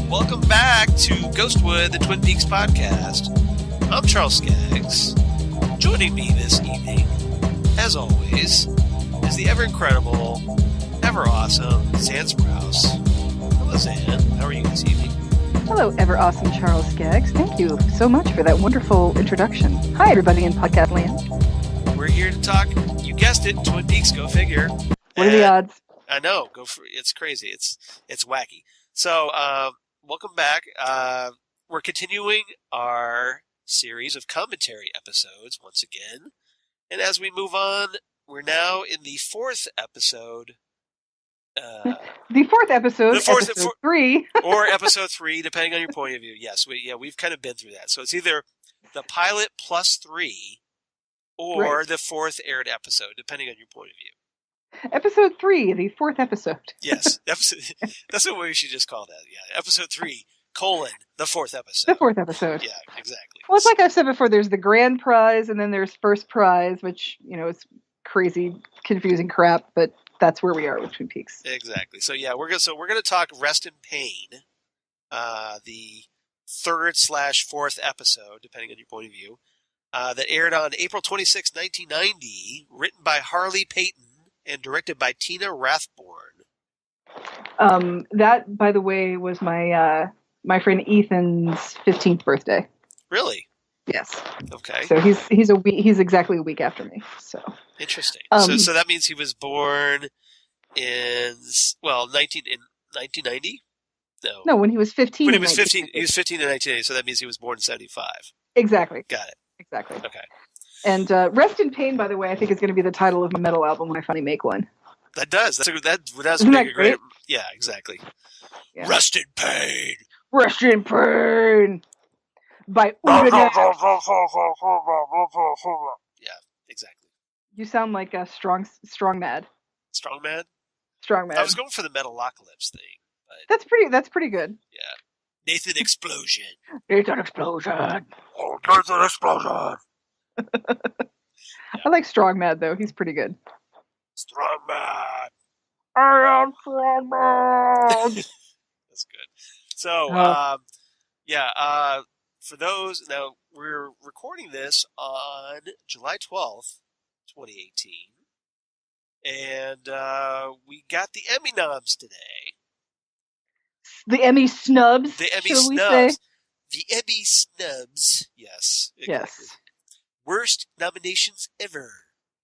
Welcome back to Ghostwood, the Twin Peaks podcast. I'm Charles Skaggs. Joining me this evening, as always, is the ever-incredible, ever-awesome Zan Sprouse. Hello, Zan. How are you this evening? Hello, ever-awesome Charles Skaggs. Thank you so much for that wonderful introduction. Hi, everybody in podcast land. We're here to talk, you guessed it, Twin Peaks, go figure. What are the odds? I know, it's crazy. It's wacky. So, welcome back. We're continuing our series of commentary episodes once again. And as we move on, we're now in the fourth episode. The fourth episode, episode 3. Or episode 3, depending on your point of view. Yes, we've kind of been through that. So it's either the pilot plus 3 or right. The fourth aired episode, depending on your point of view. Episode 3, the fourth episode. Yes, that's what we should just call that. Yeah, episode 3, the fourth episode. The fourth episode. Yeah, exactly. Well, it's like I said before, there's the grand prize, and then there's first prize, which, is crazy, confusing crap, but that's where we are with Twin Peaks. Exactly. So yeah, we're gonna talk Rest in Pain, the third/fourth episode, depending on your point of view, that aired on April 26, 1990, written by Harley Peyton and directed by Tina Rathborn. That, by the way, was my friend Ethan's 15th birthday. Really? Yes. Okay. So he's exactly a week after me. So interesting. So that means he was born in 1990. No, when he was 15. When he was 15, he was 15 in 1980. So that means he was born in 75. Exactly. Got it. Exactly. Okay. And Rest in Pain, by the way, I think is going to be the title of my metal album when I finally make one. That does. That does Isn't make that a great. great? Yeah, exactly. Yeah. Rest in Pain. Rest in Pain. By Udana. Yeah, exactly. You sound like a strong mad. Strong Man? Strong mad. I was going for the Metalocalypse thing. But That's pretty good. Yeah. Nathan Explosion. Nathan Explosion. Oh, Nathan Explosion. I like Strong Mad, though. He's pretty good. Strong Man. I am Strong Man. That's good. So, for those, now we're recording this on July 12th, 2018, and we got the Emmy noms today. The Emmy snubs. The Emmy shall we snubs. say? The Emmy snubs. Yes. Exactly. Yes. Worst nominations ever.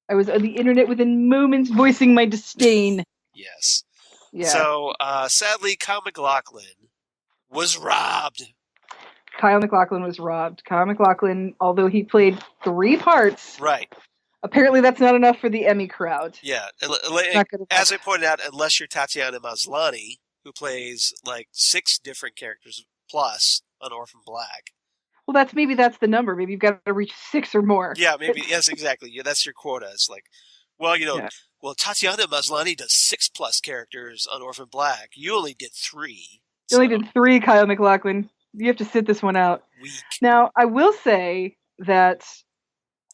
I was on the internet within moments voicing my disdain. Yes. Yeah. So, sadly, Kyle MacLachlan was robbed. Kyle MacLachlan was robbed. Kyle MacLachlan, although he played 3 parts, Right. apparently that's not enough for the Emmy crowd. Yeah. Not good enough. As I pointed out, unless you're Tatiana Maslany, who plays like 6 different characters plus on Orphan Black. Well, maybe that's the number. Maybe you've got to reach 6 or more. Yeah, maybe. Yes, exactly. Yeah, that's your quota. It's like, well, Tatiana Maslany does 6 plus characters on Orphan Black. You only did 3. You only did 3, Kyle MacLachlan. You have to sit this one out. Weak. Now, I will say that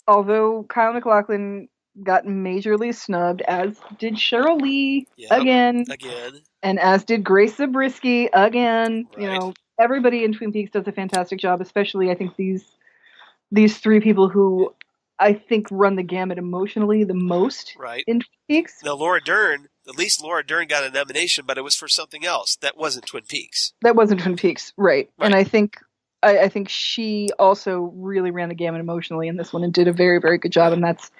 although Kyle MacLachlan got majorly snubbed, as did Sheryl Lee again, and as did Grace Zabriskie again, right. Everybody in Twin Peaks does a fantastic job, especially I think these 3 people who I think run the gamut emotionally the most in Twin Peaks. Now, Laura Dern got a nomination, but it was for something else. That wasn't Twin Peaks. Right. And I think she also really ran the gamut emotionally in this one and did a very, very good job. And that's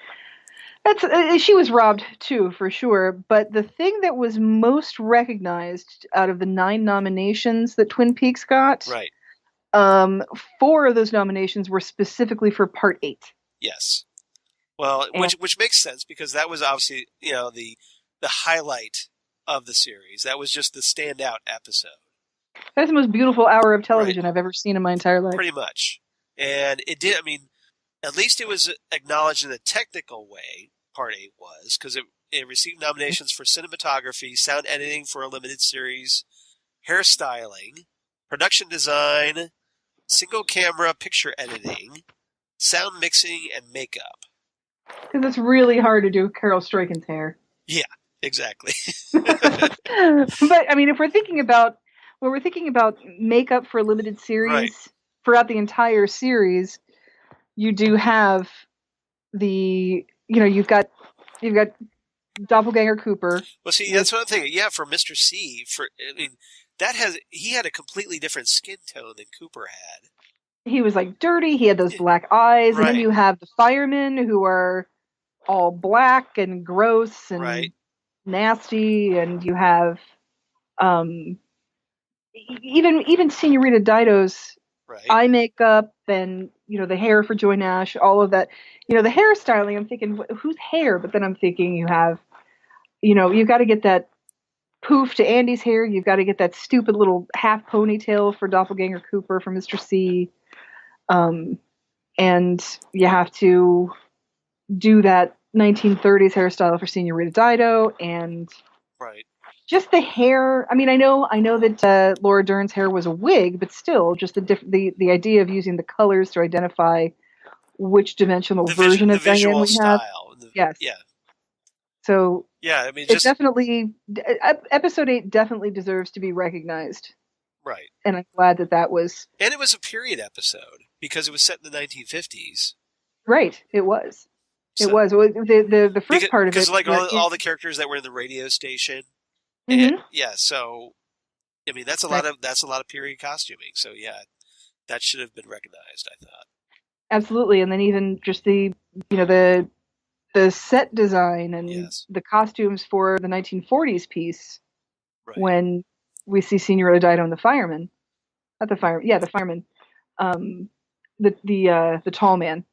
she was robbed too, for sure. But the thing that was most recognized out of the 9 nominations that Twin Peaks got, 4 of those nominations were specifically for Part 8. Yes. Well, which makes sense because that was obviously, the highlight of the series. That was just the standout episode. That's the most beautiful hour of television I've ever seen in my entire life. Pretty much. And it did, at least it was acknowledged in a technical way, Part 8 was, because It received nominations for cinematography, sound editing for a limited series, hairstyling, production design, single camera picture editing, sound mixing, and makeup. Because it's really hard to do Carol Struyken's hair. Yeah, exactly. But I mean, if we're thinking about makeup for a limited series throughout the entire series, you do have you've got Doppelganger Cooper. Well, see, that's what I'm thinking. Yeah, for Mr. C, he had a completely different skin tone than Cooper had. He was like dirty. He had those black eyes, and then you have the firemen who are all black and gross and nasty, and you have even Senorita Dido's eye makeup and the hair for Joy Nash, all of that. The hairstyling. I'm thinking, whose hair? But then I'm thinking, you have, you've got to get that poof to Andy's hair. You've got to get that stupid little half ponytail for Doppelganger Cooper for Mr. C. And you have to do that 1930s hairstyle for Senorita Dido, and just the hair. I mean, I know that Laura Dern's hair was a wig, but still, just the idea of using the colors to identify which dimensional version of Diane we have. Yes. Yeah. So yeah, I mean, it definitely episode 8 definitely deserves to be recognized. Right. And I'm glad that was. And it was a period episode because it was set in the 1950s. Right. It was. So, it was. The first part of it. Because like all the characters that were in the radio station. And, so I mean that's a lot of period costuming. So yeah, that should have been recognized, I thought. Absolutely. And then even just the set design and the costumes for the 1940s piece when we see Senorita Dido and the fireman. Not the fireman. Yeah, the fireman. The tall man.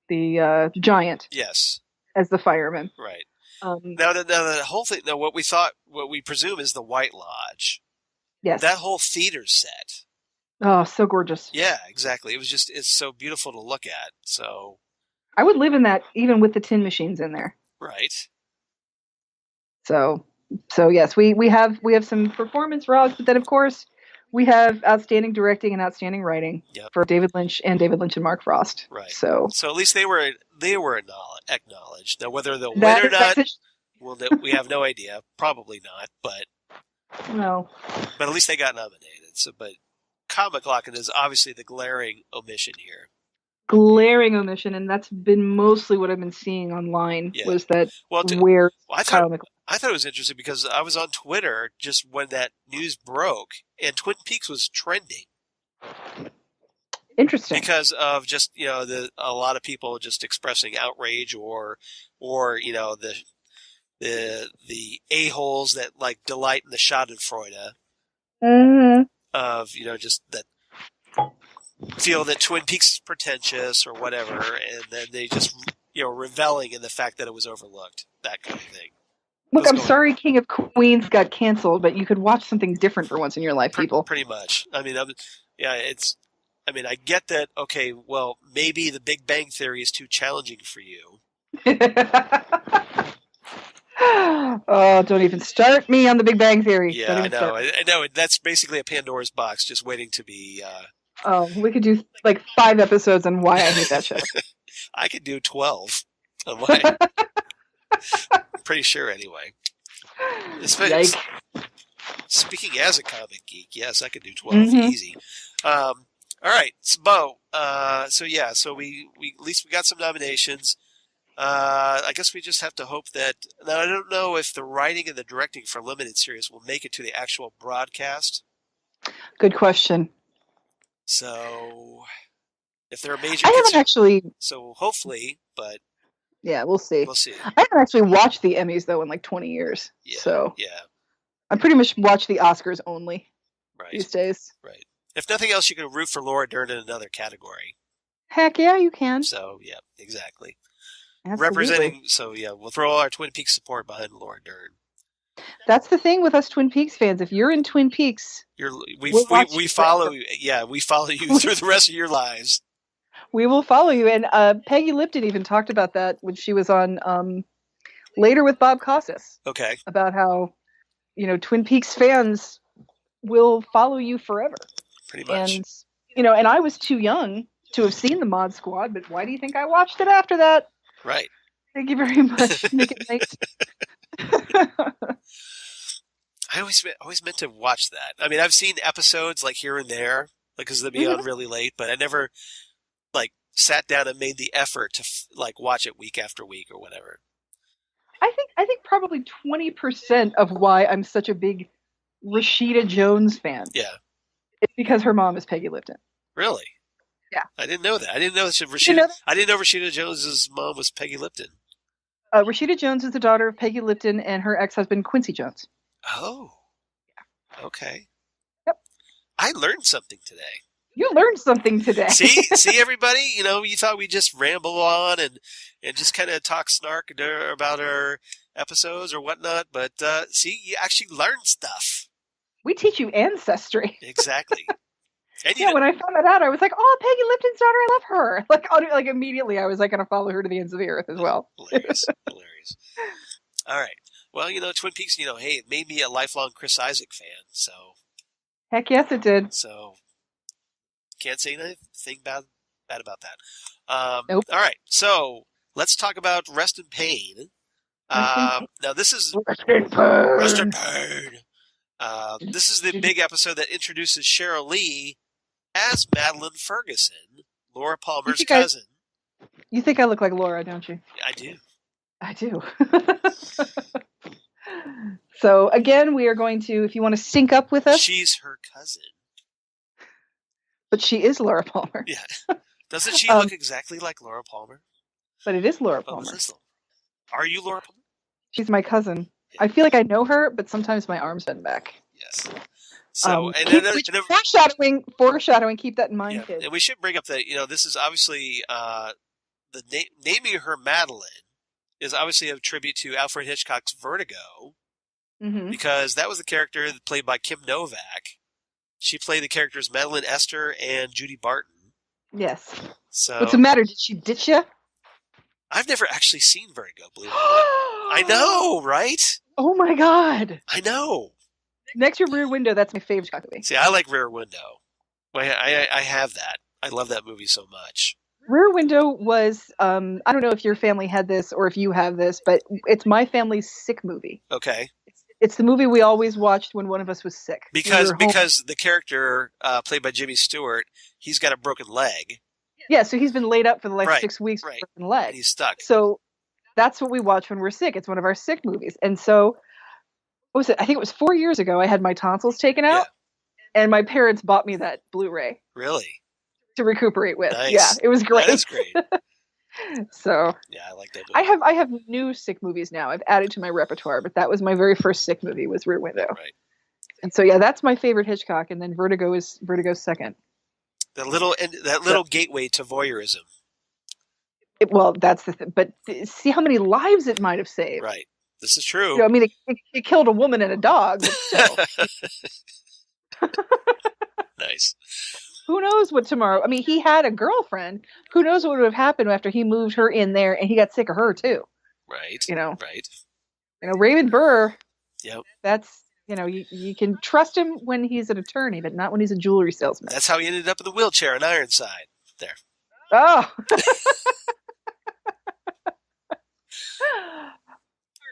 The giant. Yes. As the fireman. Right. Now the whole thing. Now what we presume is the White Lodge. Yes. That whole theater set. Oh, so gorgeous. Yeah, exactly. It's so beautiful to look at. So. I would live in that even with the tin machines in there. Right. So yes, we have some performance raws, but then of course we have outstanding directing and outstanding writing for David Lynch and Mark Frost. Right. So at least they were acknowledged. Now whether they'll win or not, we have no idea. Probably not, but no. But at least they got nominated. So, but Kyle MacLachlan is obviously the glaring omission here. Glaring omission, and that's been mostly what I've been seeing online. Was that Kyle MacLachlan? I thought it was interesting because I was on Twitter just when that news broke, and Twin Peaks was trending. Interesting. Because of just a lot of people just expressing outrage or the a-holes that like delight in the Schadenfreude of just that feel that Twin Peaks is pretentious or whatever, and then they just reveling in the fact that it was overlooked, that kind of thing. Look, I'm sorry King of Queens got canceled, but you could watch something different for once in your life, people. Pretty much. I mean, I get that, okay, well, maybe the Big Bang Theory is too challenging for you. Oh, don't even start me on the Big Bang Theory. Yeah, I know. That's basically a Pandora's box just waiting to be... we could do like 5 episodes on why I hate that show. I could do 12 on why. Pretty sure, anyway. Speaking as a comic geek, yes, I could do 12 easy. All right, so Bo. So we at least we got some nominations. I guess we just have to hope that. Now I don't know if the writing and the directing for limited series will make it to the actual broadcast. Good question. So, if there are major, I haven't actually. So hopefully, but. Yeah, we'll see. We'll see. I haven't actually watched the Emmys, though, in like 20 years. Yeah, so yeah. I pretty much watch the Oscars only these days. Right. If nothing else, you can root for Laura Dern in another category. Heck yeah, you can. So, yeah, exactly. Absolutely. Representing, we'll throw all our Twin Peaks support behind Laura Dern. That's the thing with us Twin Peaks fans. If you're in Twin Peaks, we follow you. Yeah, we follow you through the rest of your lives. We will follow you. And Peggy Lipton even talked about that when she was on later with Bob Costas. Okay. About how, Twin Peaks fans will follow you forever. Pretty much. And, and I was too young to have seen the Mod Squad, but why do you think I watched it after that? Right. Thank you very much. Make it nice. I always meant to watch that. I mean, I've seen episodes like here and there, like because they'll be on really late, but I never like sat down and made the effort to like watch it week after week or whatever. I think probably 20% of why I'm such a big Rashida Jones fan. Yeah. It's because her mom is Peggy Lipton. Really? Yeah. I didn't know that. I didn't know Rashida Jones's mom was Peggy Lipton. Rashida Jones is the daughter of Peggy Lipton and her ex-husband Quincy Jones. Oh. Yeah. Okay. Yep. I learned something today. You learned something today. See, everybody. You thought we'd just ramble on and just kind of talk snark about our episodes or whatnot, but see, you actually learned stuff. We teach you ancestry. Exactly. And when I found that out, I was like, "Oh, Peggy Lipton's daughter, I love her!" Like immediately, I was like, going to follow her to the ends of the earth as well. Hilarious. All right. Well, Twin Peaks. Hey, it made me a lifelong Chris Isaak fan. So. Heck yes, it did. So. Can't say anything bad about that. Nope. All right, so let's talk about Rest in Pain. Now this is Rest in Pain. This is the big episode that introduces Sheryl Lee as Maddy Ferguson, Laura Palmer's cousin. You think I look like Laura, don't you? I do. I do. So again, we are going to, if you want to sync up with us. She's her cousin. But she is Laura Palmer. Yeah. Doesn't she look exactly like Laura Palmer? But it is Laura Palmer. Are you Laura Palmer? She's my cousin. Yeah. I feel like I know her, but sometimes my arms bend back. Yes. So, foreshadowing, keep that in mind, yeah. kids. And we should bring up that, this is obviously, naming her Madeline is obviously a tribute to Alfred Hitchcock's Vertigo, because that was the character played by Kim Novak. She played the characters Madeline Esther and Judy Barton. Yes. So what's the matter? Did she ditch you? I've never actually seen Vertigo, believe it or not. I know, right? Oh my God. I know. Next to Rear Window, that's my favorite movie. See, I like Rear Window. I have that. I love that movie so much. Rear Window was, I don't know if your family had this or if you have this, but it's my family's sick movie. Okay. It's the movie we always watched when one of us was sick. Because the character played by Jimmy Stewart, he's got a broken leg. Yeah, so he's been laid up for the last 6 weeks with a broken leg. And he's stuck. So that's what we watch when we're sick. It's one of our sick movies. And so, what was it? I think it was 4 years ago I had my tonsils taken out, and my parents bought me that Blu-ray. Really? To recuperate with. Nice. Yeah, it was great. That is great. So yeah, I like that movie. I have new sick movies now. I've added to my repertoire, but that was my very first sick movie was Rear Window. Right. And so yeah, that's my favorite Hitchcock, and then Vertigo's second. That little gateway to voyeurism. Well, that's the thing. But see how many lives it might have saved. Right. This is true. I mean, it killed a woman and a dog, but still. Nice. Who knows what tomorrow? I mean, he had a girlfriend. Who knows what would have happened after he moved her in there and he got sick of her too? Right. Right. Raymond Burr. Yep. That's you can trust him when he's an attorney, but not when he's a jewelry salesman. That's how he ended up in the wheelchair in Ironside. There. Oh.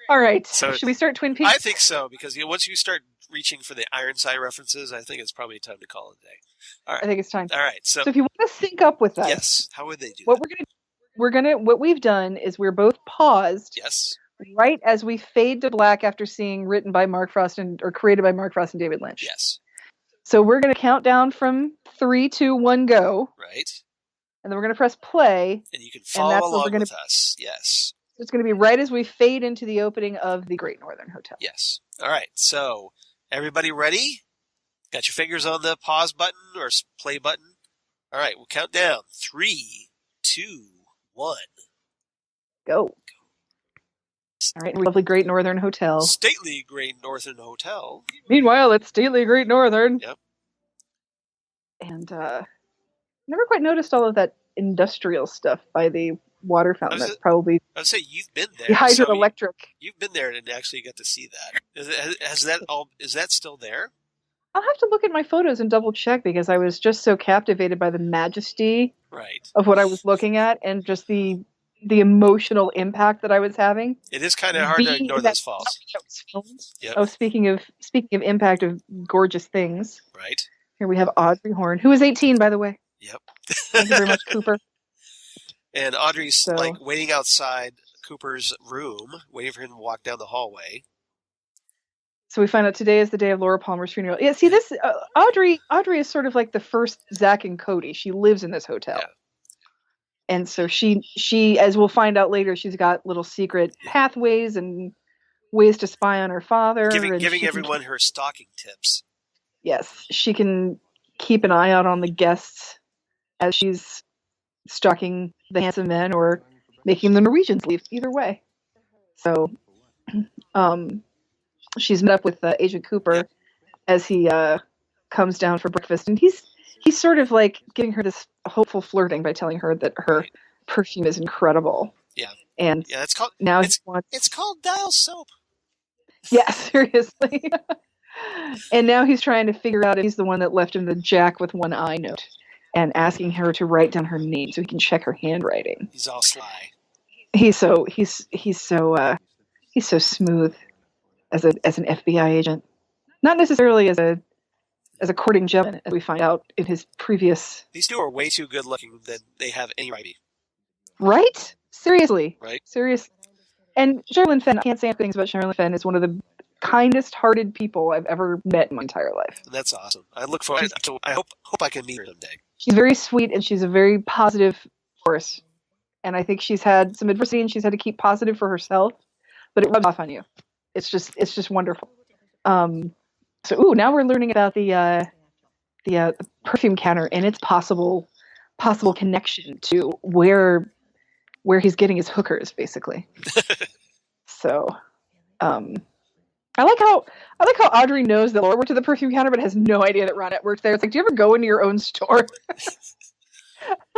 All right. So should we start Twin Peaks? I think so, because once you start reaching for the Ironside references, I think it's probably time to call it a day. All right. I think it's time. All right. So if you want to sync up with us, yes. How would they do what that? What we've done is we're both paused. Yes. Right as we fade to black after seeing written by Mark Frost or created by Mark Frost and David Lynch. Yes. So we're going to count down from 3, 2, 1, go. Right. And then we're going to press play. And you can follow along with us. Yes. It's going to be right as we fade into the opening of the Great Northern Hotel. Yes. All right. So, everybody ready? Got your fingers on the pause button or play button? All right. We'll count down. 3, 2, 1. Go. All right. Lovely Great Northern Hotel. Stately Great Northern Hotel. Meanwhile, it's stately Great Northern. Yep. And never quite noticed all of that industrial stuff by the water fountain. That's probably I would say you've been there. the hydroelectric. You've been there and actually got to see that. Is that still there? I'll have to look at my photos and double check because I was just so captivated by the majesty of what I was looking at and just the emotional impact that I was having. It is kind of hard to ignore those falls. Yep. Oh, speaking of impact of gorgeous things. Right. Here we have Audrey Horne, who is 18, by the way. Yep. Thank you very much, Cooper. And Audrey's waiting outside Cooper's room, waiting for him to walk down the hallway. So we find out today is the day of Laura Palmer's funeral. Yeah, see, this Audrey is sort of like the first Zach and Cody. She lives in this hotel. Yeah. And so she, as we'll find out later, she's got little secret pathways and ways to spy on her father. Giving everyone her stalking tips. Yes, she can keep an eye out on the guests as she's stalking the handsome men or making the Norwegians leave. Either way. So, she's met up with Agent Cooper as he comes down for breakfast, and he's sort of like giving her this hopeful flirting by telling her that her perfume is incredible. Yeah, and it's called now it's called Dial soap. Yeah, seriously. And now he's trying to figure out if he's the one that left him the Jack with one eye note, and asking her to write down her name so he can check her handwriting. He's all sly. He's so smooth. As an FBI agent, not necessarily as a courting gentleman, as we find out in his previous. These two are way too good looking than they have any right to be. Right? Seriously. Right. Seriously. And Sheryl Fenn, I can't say enough things about Sheryl Fenn, is one of the kindest-hearted people I've ever met in my entire life. That's awesome. I look forward to. I hope I can meet her someday. She's very sweet and she's a very positive force. And I think she's had some adversity and she's had to keep positive for herself, but it rubs off on you. It's just wonderful. So now we're learning about the perfume counter and its possible connection to where he's getting his hookers, basically. So, I like how Audrey knows that Laura worked at the perfume counter, but has no idea that Ronette worked there. It's like, do you ever go into your own store?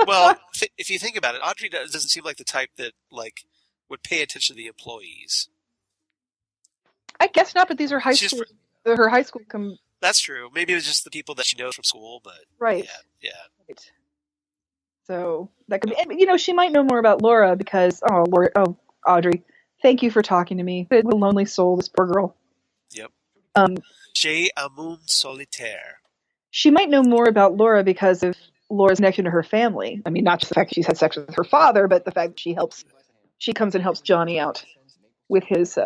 Well, if you think about it, Audrey doesn't seem like the type that would pay attention to the employees. I guess not, but these are her high school. That's true. Maybe it was just the people that she knows from school, but right. Yeah. Right. So that could be. She might know more about Laura because Audrey, thank you for talking to me. What a lonely soul, this poor girl. Yep. J'ai un monde solitaire. She might know more about Laura because of Laura's connection to her family. I mean, not just the fact that she's had sex with her father, but the fact that she comes and helps Johnny out. With his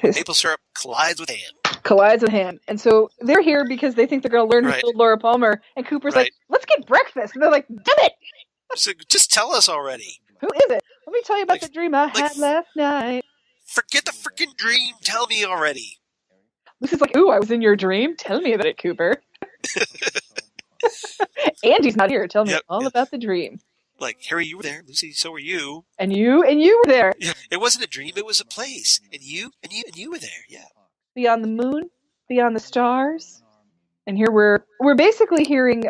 maple syrup collides with ham. And so they're here because they think they're going to learn who killed Laura Palmer. And Cooper's like, let's get breakfast. And they're like, damn it! So just tell us already. Who is it? Let me tell you about the dream I had last night. Forget the freaking dream. Tell me already. Lucy's like, ooh, I was in your dream. Tell me about it, Cooper. Andy's not here. Tell me all about the dream. Like, Harry, you were there. Lucy, so were you. And you were there. Yeah, it wasn't a dream. It was a place. And you were there. Yeah. Beyond the moon, beyond the stars. And here we're basically hearing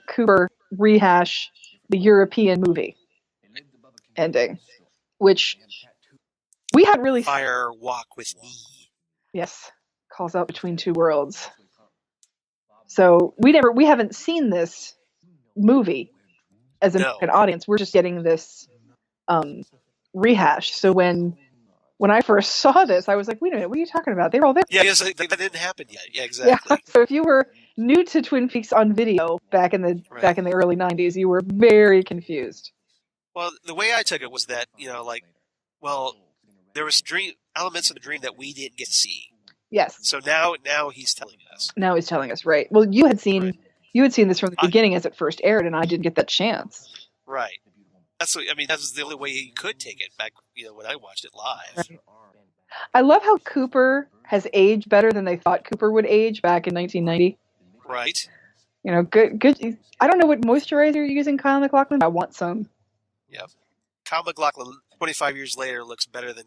Cooper rehash the European movie ending, which we had really. Fire, walk with me. Yes, calls out between two worlds. So we haven't seen this movie. As an audience, we're just getting this rehash. So when I first saw this, I was like, wait a minute, what are you talking about? They were all there. Yeah, that didn't happen yet. Yeah, exactly. Yeah. So if you were new to Twin Peaks on video back in the early 90s, you were very confused. Well, the way I took it was that, there was elements of the dream that we didn't get to see. Yes. So now he's telling us. Now he's telling us, right. Well, you had seen this from the beginning as it first aired, and I didn't get that chance. Right. That was the only way you could take it back, when I watched it live. Right. I love how Cooper has aged better than they thought Cooper would age back in 1990. Right. Good. I don't know what moisturizer you're using, Kyle MacLachlan. I want some. Yep. Kyle MacLachlan, 25 years later, looks better than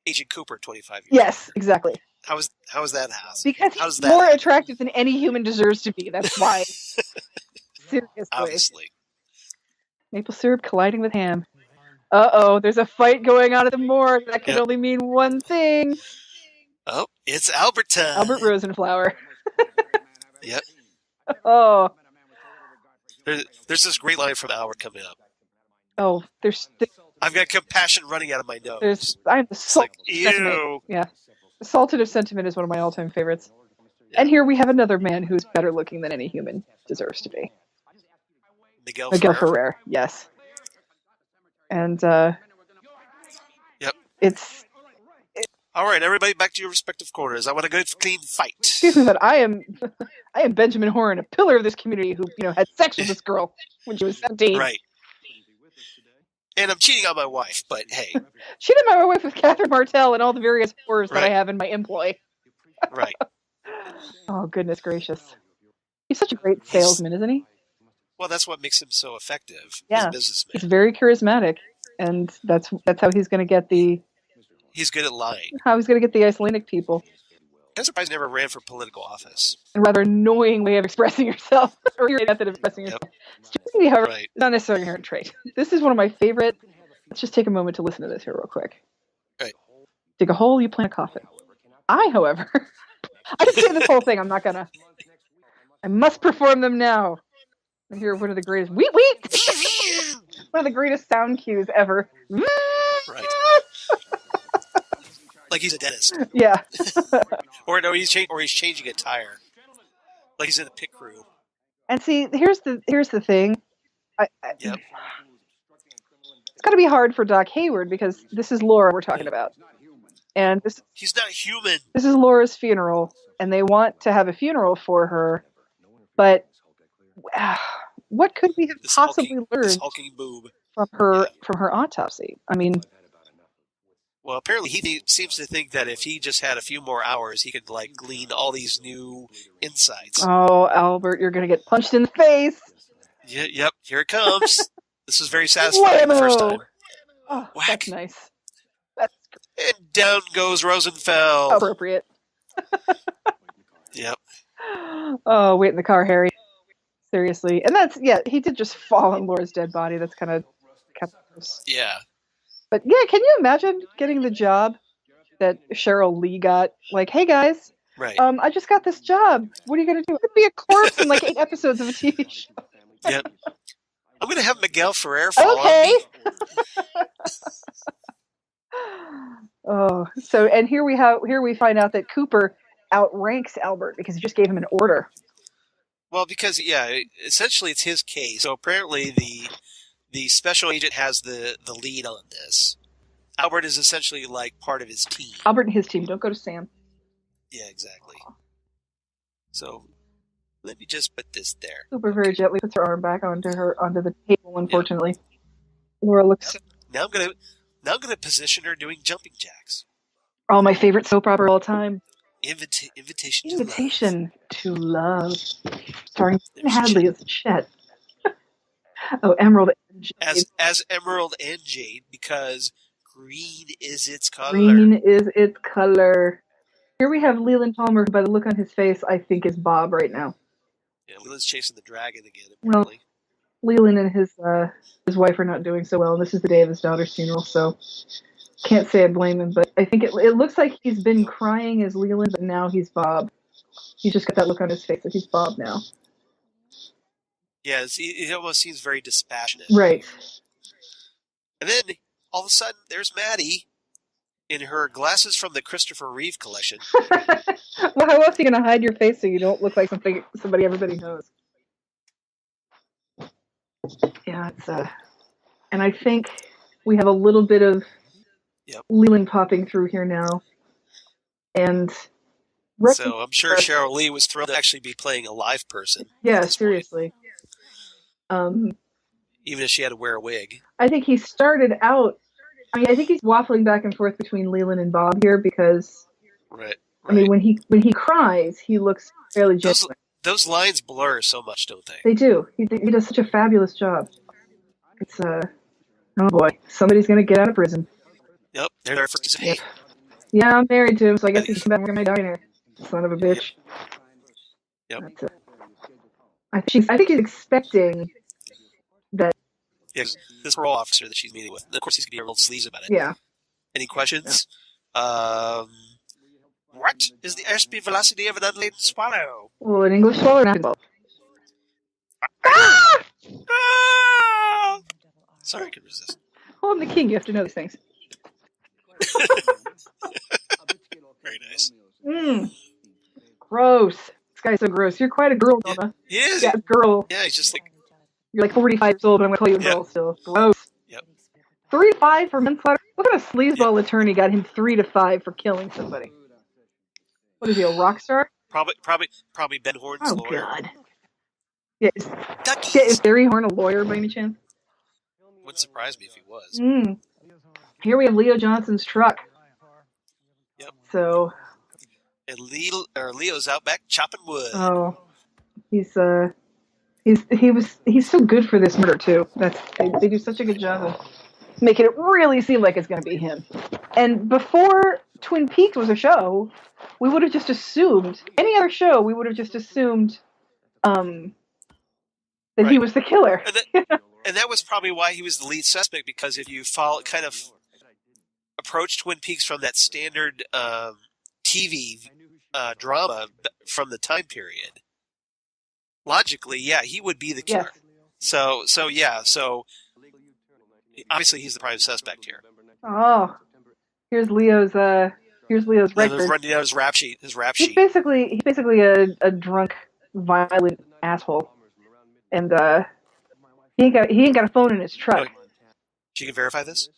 Agent Cooper 25 years Yes, exactly. How is that house? Because he's more attractive than any human deserves to be. That's why. Seriously. Obviously. Maple syrup colliding with ham. Uh-oh, there's a fight going on at the morgue. That can only mean one thing. Oh, it's Albert time. Albert Rosenflower. Yep. Oh. There's this great line from Albert coming up. Oh, I've got compassion running out of my nose. I'm the salted ew. Yeah. The Salted of Sentiment is one of my all-time favorites. Yeah. And here we have another man who's better looking than any human deserves to be. Miguel Ferrer, yes. And, yep. It's... All right, everybody back to your respective corners. I want a good, clean fight. Excuse me, but I am Benjamin Horn, a pillar of this community who, had sex with this girl when she was 17. Right. And I'm cheating on my wife, but hey. Cheating on my wife with Catherine Martell and all the various horrors that I have in my employ. Right. Oh, goodness gracious. He's such a great salesman, isn't he? Well, that's what makes him so effective as a businessman. He's very charismatic, and that's how he's going to get the... He's good at lying. How he's going to get the Icelandic people. I'm surprised he never ran for political office. A rather annoying way of expressing yourself, or your method of expressing yourself. Stupidity, however, is not necessarily an inherent trait. This is one of my favorite... Let's just take a moment to listen to this here real quick. Right. Dig a hole, you plant a coffin. However... I can say this whole thing, I'm not gonna... I must perform them now. I hear one of the greatest... Weet! One of the greatest sound cues ever. Right. Like he's a dentist. Yeah. or he's changing a tire. Like he's in the pit crew. And see, here's the thing. Yep. It's gotta be hard for Doc Hayward because this is Laura we're talking about. And he's not human. This is Laura's funeral, and they want to have a funeral for her, but what could we have possibly learned from her autopsy? I mean, well, apparently he seems to think that if he just had a few more hours, he could glean all these new insights. Oh, Albert, you're gonna get punched in the face. Yep, here it comes. This was very satisfying the first time. Oh, whack. That's nice. And down goes Rosenfeld. Appropriate. Yep. Oh, wait in the car, Harry. Seriously. And he did just fall on Laura's dead body. That's kind of gross. Yeah. But yeah, can you imagine getting the job that Sheryl Lee got? Like, hey guys, right. I just got this job. What are you going to do? It'd be a corpse in 8 episodes of a TV show. Yep. I'm going to have Miguel Ferrer fall on me. Oh, and here we find out that Cooper outranks Albert because he just gave him an order. Well, because essentially it's his case. So apparently the special agent has the lead on this. Albert is essentially part of his team. Albert and his team. Don't go to Sam. Yeah, exactly. So let me just put this there. Cooper very gently puts her arm back onto the table. Unfortunately, yep. Laura looks. Yep. Now I'm gonna position her doing jumping jacks. Oh, my favorite soap opera of all time. Invitation to Love. Starring Hadley as Chet. Oh, Emerald and Jade. As Emerald and Jade, because green is its color. Green is its color. Here we have Leland Palmer, who by the look on his face, I think is Bob right now. Yeah, Leland's chasing the dragon again, apparently. Well, Leland and his wife are not doing so well, and this is the day of his daughter's funeral, so can't say I blame him, but I think it looks like he's been crying as Leland, but now he's Bob. He's just got that look on his face that he's Bob now. Yeah, he almost seems very dispassionate. Right. And then, all of a sudden, there's Maddy in her glasses from the Christopher Reeve collection. Well, how else are you going to hide your face so you don't look like somebody everybody knows? Yeah, it's and I think we have a little bit of Leland popping through here now. And so I'm sure Sheryl Lee was thrilled to actually be playing a live person. Yeah, seriously. Even if she had to wear a wig. I think he started out. I think he's waffling back and forth between Leland and Bob here because. Right. I mean, when he cries, he looks fairly genuine. Those lines blur so much, don't they? They do. He does such a fabulous job. It's oh boy, somebody's gonna get out of prison. Yep, they're there first to say. Yeah, I'm married to him, so I guess he's back in my diner. Son of a bitch. Yep. I think he's expecting that Yeah, this parole officer that she's meeting with. And of course, he's going to be a real sleaze about it. Yeah. Any questions? What is the airspeed velocity of an unladen swallow? Well, an English swallow or not? Ah! Sorry, I could resist. Well, I'm the king. You have to know these things. Very nice. Gross. This guy's so gross. You're quite a girl, Nona. He is. Yeah, girl. Yeah, he's just like... You're like 45 years old, but I'm going to call you a girl still. Gross. Yep. 3 to 5 for manslaughter? What kind of sleazeball attorney got him 3 to 5 for killing somebody? What is he, a rock star? Probably Ben Horn's lawyer. Oh, God. Yeah, is Barry Horn a lawyer by any chance? Wouldn't surprise me if he was. Here we have Leo Johnson's truck. Yep. So... And Leo's out back chopping wood. Oh. He's so good for this murder, too. They do such a good job of making it really seem like it's going to be him. And before Twin Peaks was a show, we would have just assumed, any other show, we would have just assumed that he was the killer. And that was probably why he was the lead suspect, because if you kind of approach Twin Peaks from that standard TV drama from the time period, logically, yeah, he would be the killer. Yes. So obviously he's the prime suspect here. Oh, here's Leo's record. Running down his rap sheet. He's basically a drunk, violent asshole, and he ain't got a phone in his truck. She can verify this.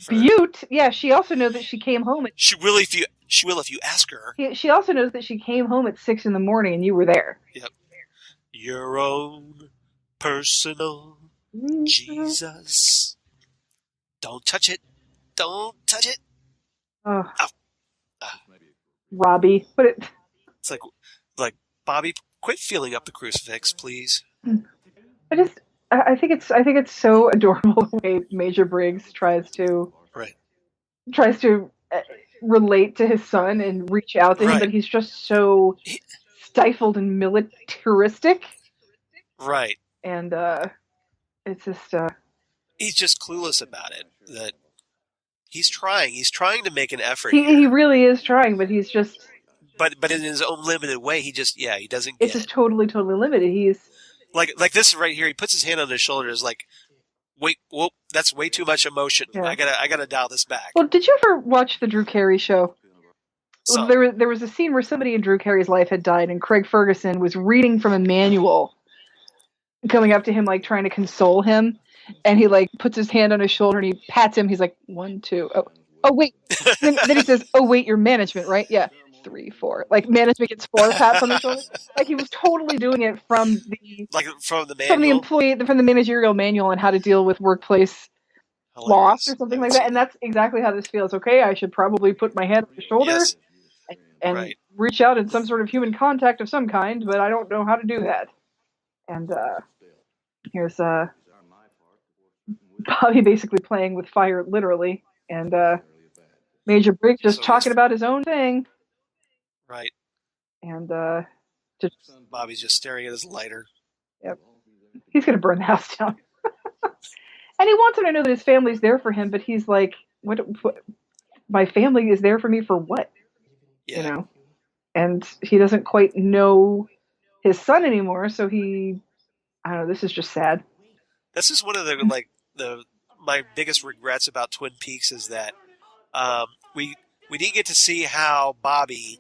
Butte, yeah. She also knows that she came home. She will if you ask her. She also knows that she came home at 6 a.m. and you were there. Yep. Your own personal Jesus. Don't touch it. Don't touch it. Oh. Robbie, it's like Bobby, quit feeling up the crucifix, please. I think it's so adorable the way Major Briggs tries to relate to his son and reach out to him, but he's just so stifled and militaristic. Right. And it's just he's just clueless about it. That he's trying to make an effort. He really is trying, but he's just but in his own limited way, he doesn't get it's just totally limited. He's like this right here. He puts his hand on his shoulder. Is like, wait, whoa, that's way too much emotion. Yeah. I gotta dial this back. Well, did you ever watch the Drew Carey show? Well, there was a scene where somebody in Drew Carey's life had died, and Craig Ferguson was reading from a manual, coming up to him like trying to console him, and he like puts his hand on his shoulder and he pats him. He's like 1, 2, oh wait. then he says, oh wait, you're management, right? Yeah. 3, 4. Like management gets 4 pats on the shoulder. Like he was totally doing it from the from the managerial manual on how to deal with workplace loss or something like that. And that's exactly how this feels. Okay, I should probably put my hand on the shoulder and reach out in some sort of human contact of some kind, but I don't know how to do that. And here's Bobby basically playing with fire, literally, and Major Briggs just talking about his own thing. Right. And Bobby's just staring at his lighter. Yep. He's going to burn the house down. And he wants him to know that his family's there for him, but he's like, what my family is there for me for what? Yeah. You know? And he doesn't quite know his son anymore, so I don't know, this is just sad. This is one of my biggest regrets about Twin Peaks is that we didn't get to see how Bobby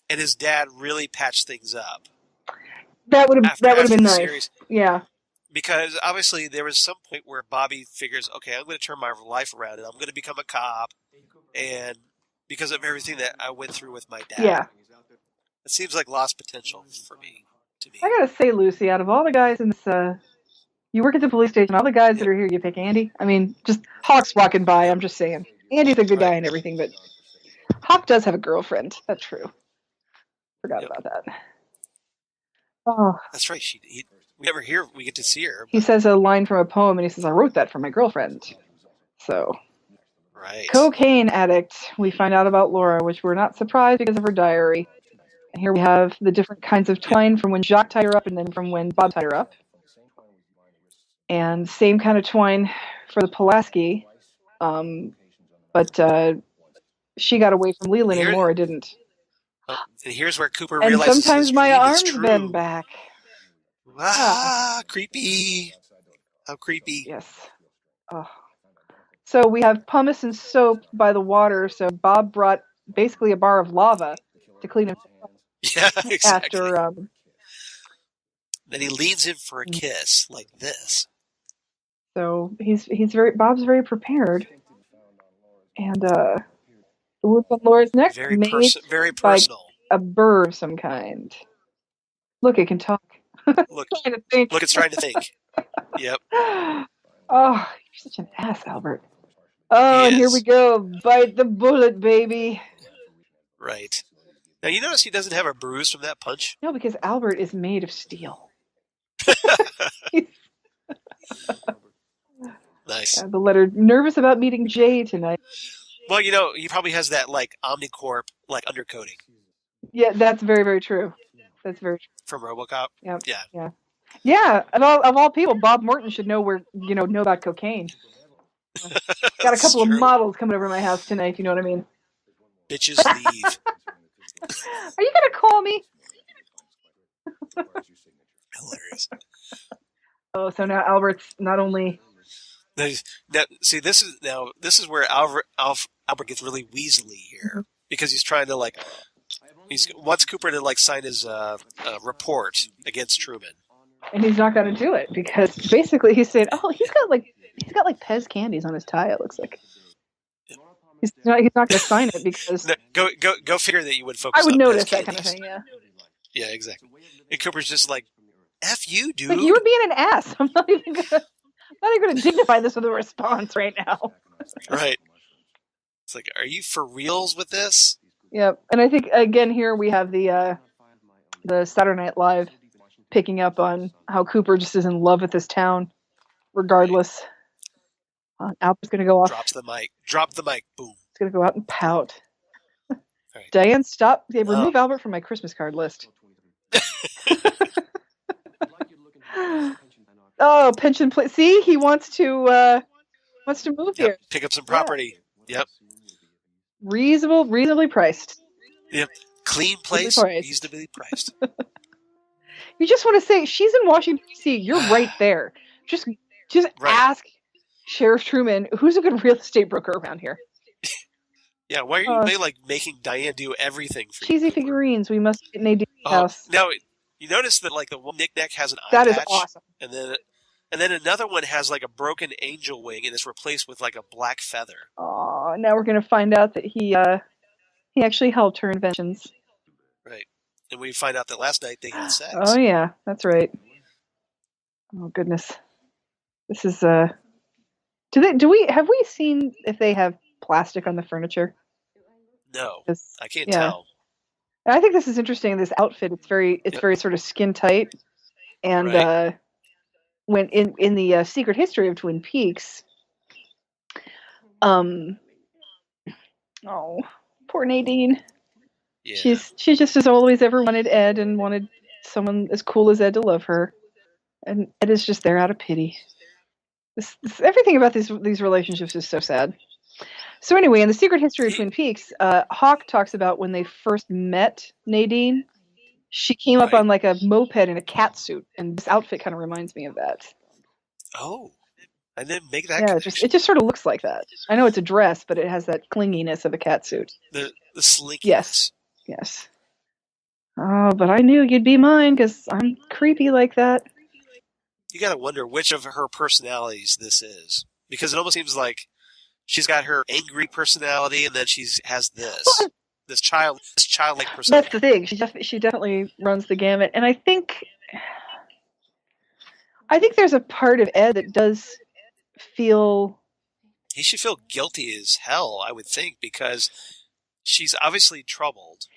and his dad really patched things up. That would have been nice. Series. Yeah. Because obviously there was some point where Bobby figures, okay, I'm going to turn my life around and I'm going to become a cop, and because of everything that I went through with my dad. Yeah. It seems like lost potential to me. I gotta say, Lucy, out of all the guys in this, you work at the police station, all the guys that are here, you pick Andy? I mean, just Hawk's walking by, I'm just saying. Andy's a good guy and everything, but Hawk does have a girlfriend. That's true. Forgot about that. Oh. That's right. We get to see her. He says a line from a poem, and he says, I wrote that for my girlfriend. So. Right. Cocaine addict. We find out about Laura, which we're not surprised because of her diary. And here we have the different kinds of twine from when Jacques tied her up and then from when Bob tied her up. And same kind of twine for the Pulaski. But she got away from Leland and Laura didn't. Oh, and here's where Cooper and realizes sometimes his my dream arms is true. bend back. Creepy. How creepy. Yes. Oh. So we have pumice and soap by the water. So Bob brought basically a bar of lava to clean him up. Yeah, exactly. After, then he leads him for a kiss like this. So Bob's very prepared. And the wound on Laura's neck very by personal. a burr of some kind. Look, it can talk. Look, it's trying to think. Look, it's trying to think. Yep. Oh, you're such an ass, Albert. Oh, and here we go. Bite the bullet, baby. Right. Now, you notice he doesn't have a bruise from that punch? No, because Albert is made of steel. Nice. The letter, nervous about meeting Jay tonight. Well, he probably has that, Omnicorp, undercoating. Yeah, that's very, very true. That's very true. From RoboCop? Yep. Yeah. Yeah, of all people, Bob Morton should know know about cocaine. Got a couple of models coming over to my house tonight, you know what I mean? Bitches leave. Are you going to call me? Hilarious. Oh, so now Albert's not only... Now, see, this is where Albert gets really weaselly here, because he's trying to, he wants Cooper to, sign his report against Truman. And he's not going to do it, because basically he's saying, oh, he's got Pez candies on his tie, it looks like. He's not going to sign it because... No, go figure that you would focus on I would notice Pez that candies. Kind of thing, yeah. Yeah, exactly. And Cooper's just like, F you, dude. Like, you're being an ass. I'm not even going to dignify this with a response right now. Right. It's like, are you for reals with this? Yep. And I think, again, here we have the Saturday Night Live picking up on how Cooper just is in love with this town, regardless. Albert's going to go off. Drop the mic. Boom. He's going to go out and pout. Right. Diane, stop. They remove Albert from my Christmas card list. Oh, pension place. See, he wants to move here. Pick up some property. Yeah. Yep. Reasonably priced. Yep. Clean place, reasonably priced. You just want to say, she's in Washington, D.C. You're right there. Just ask Sheriff Truman, who's a good real estate broker around here? Yeah, why are you making Diane do everything for cheesy you? Cheesy figurines. We must get Nadine's house. Now, you notice that the one knick-knack has an eye patch? That is awesome. And then another one has a broken angel wing and it's replaced with a black feather. Oh, now we're going to find out that he actually helped her inventions. Right. And we find out that last night they had sex. Oh yeah, that's right. Oh goodness. This is have we seen if they have plastic on the furniture? No. I can't tell. And I think this is interesting. This outfit, it's very sort of skin tight. And when in the Secret History of Twin Peaks, oh, poor Nadine. Yeah. She just has always ever wanted Ed and wanted someone as cool as Ed to love her, and Ed is just there out of pity. This everything about these relationships is so sad. So anyway, in the Secret History of Twin Peaks, Hawk talks about when they first met Nadine. She came up on a moped in a cat suit, and this outfit kind of reminds me of that. Oh, I didn't make that connection. It just sort of looks like that. I know it's a dress, but it has that clinginess of a cat suit. The slinkiness. Yes. Oh, but I knew you'd be mine because I'm creepy like that. You gotta wonder which of her personalities this is, because it almost seems like she's got her angry personality, and then she has this childlike personality. That's the thing. She definitely runs the gamut, and I think there's a part of Ed that does feel. He should feel guilty as hell, I would think, because she's obviously troubled.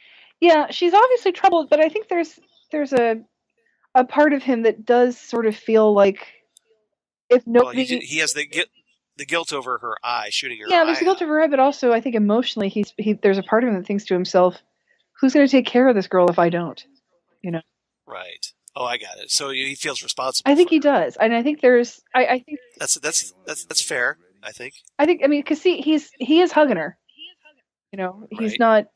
Yeah, she's obviously troubled, but I think there's a part of him that does sort of feel like if nobody... Well, he has the guilt over her eye, shooting her eye. Yeah, there's the guilt over her eye, but also I think emotionally there's a part of him that thinks to himself, who's going to take care of this girl if I don't? You know? Right. Oh, I got it. So he feels responsible. I think he does, and I think there's. I think that's fair. I think. I mean, because he is hugging her. You know, he's not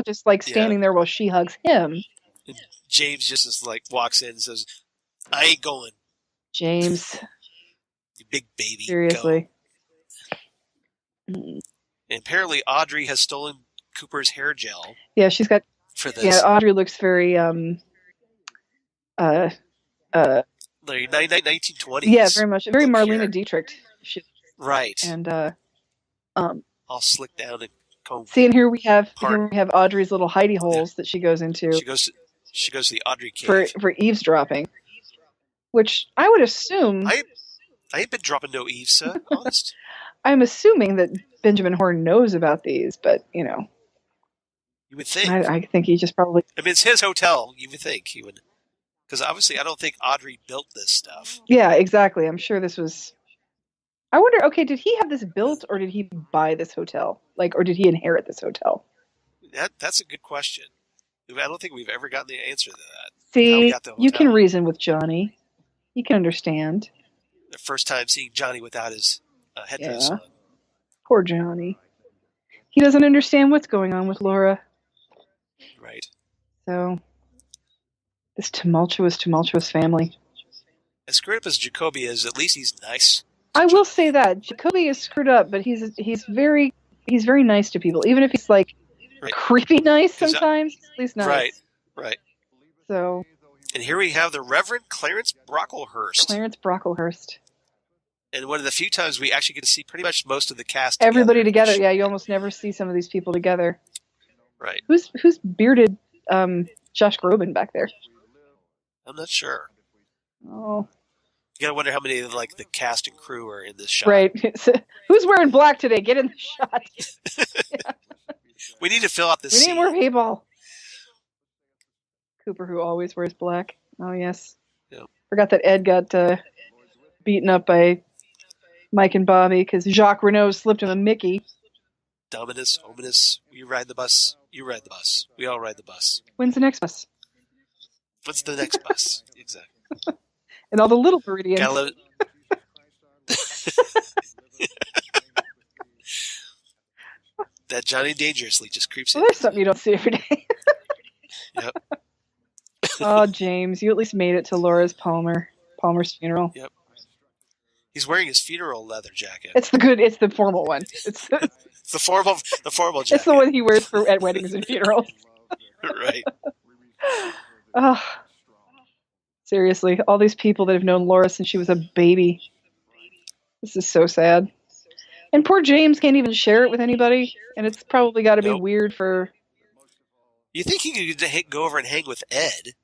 just like standing there while she hugs him. And James just walks in and says, "I ain't going." James, you big baby. Seriously. Go. And apparently, Audrey has stolen Cooper's hair gel. Yeah, she's got. For this. Yeah, Audrey looks very like 1920s. Yeah, very much. Very Marlena hair. Dietrich. Right. And all slicked down and combed. See, and here we have Audrey's little hidey holes that she goes into. She goes to the Audrey cave for eavesdropping, which I would assume. I ain't been dropping no eaves, sir. Honest. I'm assuming that Benjamin Horne knows about these, but you know. You would think. I think he just probably. I mean, it's his hotel. You would think he would, because obviously, I don't think Audrey built this stuff. Yeah, exactly. I'm sure this was. I wonder. Okay, did he have this built, or did he buy this hotel? Or did he inherit this hotel? That's a good question. I don't think we've ever gotten the answer to that. See, you can reason with Johnny. You can understand. The first time seeing Johnny without his headdress on. Poor Johnny. He doesn't understand what's going on with Laura. Right. So, this tumultuous family. As screwed up as Jacoby is, at least he's nice. I will say that Jacoby is screwed up, but he's very nice to people, even if he's creepy nice sometimes. At least nice. Right. So. And here we have the Reverend Clarence Brocklehurst. And one of the few times we actually get to see pretty much most of the cast. Everybody together. Yeah, you almost never see some of these people together. Right. Who's bearded Josh Groban back there? I'm not sure. Oh. You gotta wonder how many of the cast and crew are in this shot. Right. Who's wearing black today? Get in the shot. Yeah. We need to fill out this scene. We need more people. Cooper, who always wears black. Oh, yes. Yep. Forgot that Ed got beaten up by Mike and Bobby because Jacques Renault slipped him a Mickey. Dominus, ominous, you ride the bus, you ride the bus. We all ride the bus. When's the next bus? What's the next bus? Exactly. And all the little Floridians. That Johnny Dangerously just creeps in. Well, there's something you don't see every day. Yep. Oh, James, you at least made it to Palmer's funeral. Yep. He's wearing his funeral leather jacket. It's the formal one. It's the formal jacket. It's the one he wears at weddings and funerals. Right. Oh, seriously, all these people that have known Laura since she was a baby. This is so sad. And poor James can't even share it with anybody, and it's probably got to be weird for... You think he could go over and hang with Ed?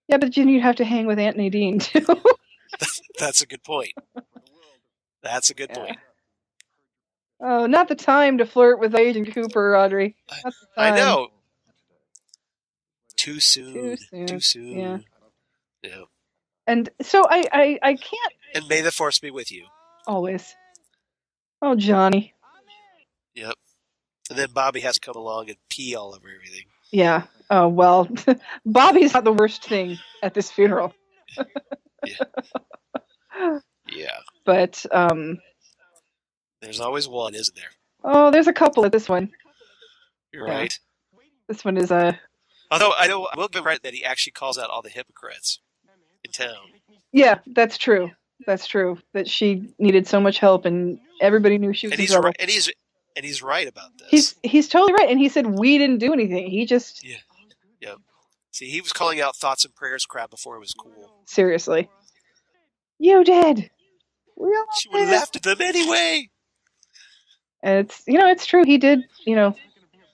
Yeah, but then you'd have to hang with Aunt Nadine, too. That's a good point. That's a good point. Oh, not the time to flirt with Agent Cooper, Audrey. Not the time. I know. Too soon. Yeah. Yeah. And so I can't... And may the force be with you. Always. Oh, Johnny. Yep. And then Bobby has to come along and pee all over everything. Yeah. Oh, well, Bobby's not the worst thing at this funeral. Yeah. But, there's always one, isn't there? Oh, there's a couple at this one. You're right. This one is Although, I will give him right that he actually calls out all the hypocrites in town. Yeah, that's true. That's true. That she needed so much help, and everybody knew she was in trouble. And he's right about this. He's totally right, and he said we didn't do anything. He just yeah. See, he was calling out thoughts and prayers crap before it was cool. Seriously, you did. She would have left them anyway. And it's true. He did.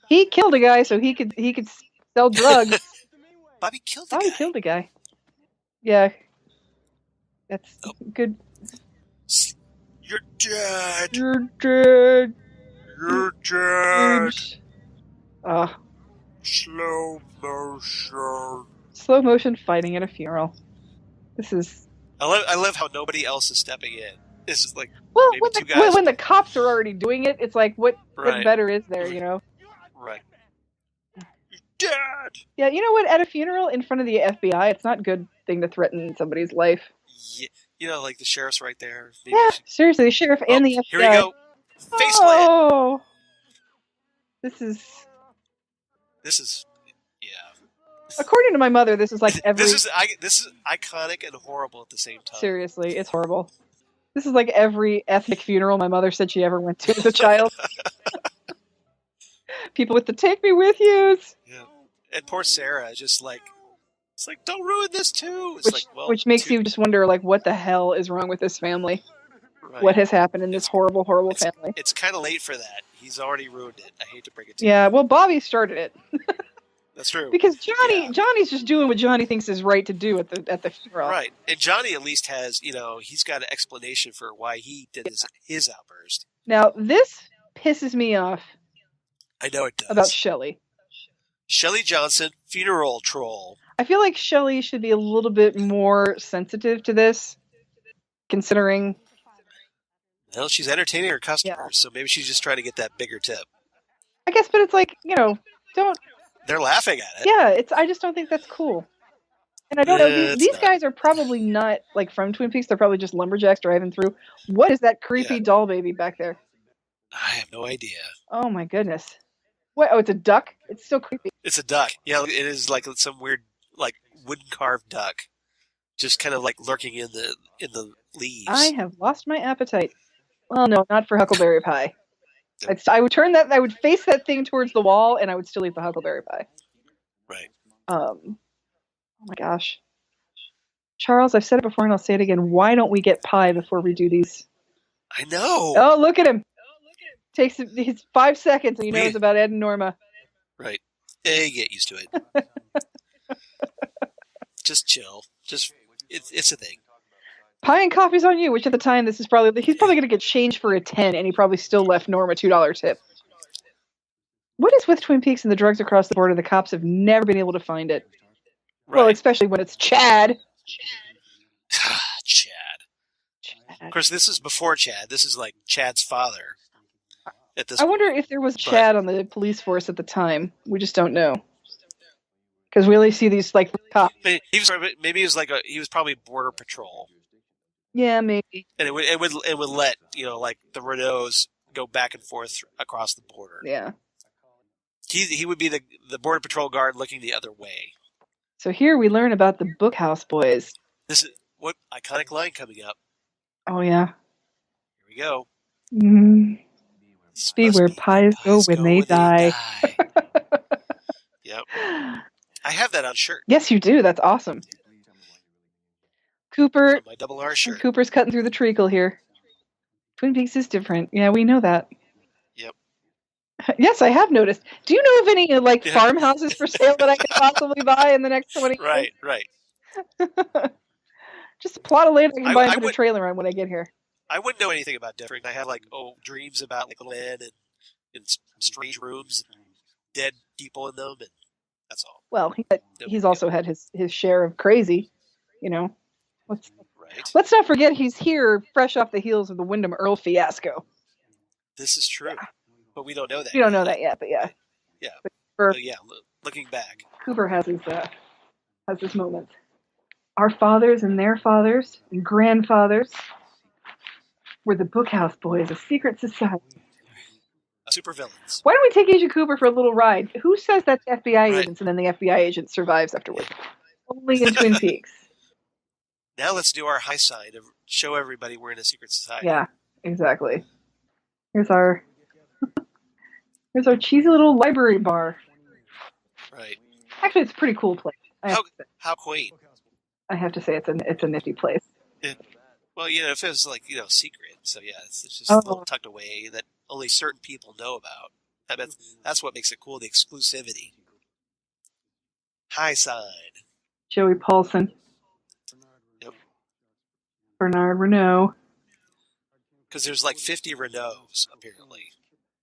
He killed a guy so he could sell drugs. Bobby killed a guy. Yeah. That's good. You're dead. You're dead. You're dead. Slow motion. Slow motion fighting at a funeral. This is... I love how nobody else is stepping in. It's just like... Well, when the cops are already doing it, it's like, what better is there, Right. Dad! Yeah, you know what? At a funeral in front of the FBI, it's not a good thing to threaten somebody's life. Yeah, like the sheriff's right there. Maybe Yeah, seriously, the sheriff and the FBI. Here we go. Face plant. Oh, this is. Yeah. According to my mother, this is like every. This is iconic and horrible at the same time. Seriously, it's horrible. This is like every ethnic funeral my mother said she ever went to as a child. People with the "take me with yous." Yeah. And poor Sarah, just like, it's like, don't ruin this too. It's which makes you just wonder, like, what the hell is wrong with this family? Right. What has happened in this horrible family? It's kind of late for that. He's already ruined it. I hate to break it to you. Yeah, well, Bobby started it. That's true. Because Johnny's just doing what Johnny thinks is right to do at the funeral. Right. And Johnny at least has, he's got an explanation for why he did his outburst. Now, this pisses me off. I know it does. About Shelley. Shelley Johnson, funeral troll. I feel like Shelley should be a little bit more sensitive to this, considering... Well, she's entertaining her customers, so maybe she's just trying to get that bigger tip. I guess, but it's like, don't... They're laughing at it. Yeah, I just don't think that's cool. And I don't know, these guys are probably not, like, from Twin Peaks. They're probably just lumberjacks driving through. What is that creepy doll baby back there? I have no idea. Oh, my goodness. What? Oh, it's a duck? It's so creepy. It's a duck. Yeah, it is like some weird, like, wooden carved duck. Just kind of, like, lurking in the leaves. I have lost my appetite. Well, no, not for Huckleberry Pie. I would I would face that thing towards the wall, and I would still eat the Huckleberry Pie. Right. Oh my gosh. Charles, I've said it before and I'll say it again. Why don't we get pie before we do these? I know. Oh, look at him. Takes his 5 seconds and he knows about Ed and Norma. Right. Hey, get used to it. Just chill. It's a thing. Pie and coffee's on you, which at the time he's probably going to get changed for a 10, and he probably still left Norma $2 tip. What is with Twin Peaks and the drugs across the border? The cops have never been able to find it. Right. Well, especially when it's Chad. Chad. Of course, this is before Chad. This is like Chad's father. I wonder if there was Chad on the police force at the time. We just don't know. Because we only see these like cops. Maybe he was probably border patrol. Yeah, maybe. And it would let like the Renaults go back and forth across the border. Yeah. He would be the border patrol guard looking the other way. So here we learn about the Bookhouse Boys. This is what iconic line coming up. Oh yeah. Here we go. Be where pies go when they die. Yep. I have that on shirt. Yes, you do. That's awesome. Cooper. My double R shirt. Cooper's cutting through the treacle here. Twin Peaks is different. Yeah, we know that. Yep. Yes, I have noticed. Do you know of any farmhouses for sale that I could possibly buy in the next 20 years? Right. Just a plot of land I can buy and put a trailer on when I get here. I wouldn't know anything about different. I have dreams about land and strange rooms and dead people in them, and that's all. Well, he's also had his share of crazy, Let's not forget he's here fresh off the heels of the Wyndham Earl fiasco. This is true, but we don't know that. We don't know that yet, but yeah. Yeah. But looking back, Cooper has his moments. Our fathers and their fathers and grandfathers were the Bookhouse Boys, a secret society. Supervillains. Why don't we take Agent Cooper for a little ride? Who says that's FBI agents and then the FBI agent survives afterwards? Only in Twin Peaks. Now let's do our high sign to show everybody we're in a secret society. Yeah, exactly. Here's our cheesy little library bar. Right. Actually, it's a pretty cool place. How quaint. I have to say it's a nifty place. Yeah. Well, if it was secret, so yeah, it's just a little tucked away that only certain people know about. I bet that's what makes it cool, the exclusivity. High sign. Joey Paulson. Yep. Bernard Renault. Because there's 50 Renaults apparently.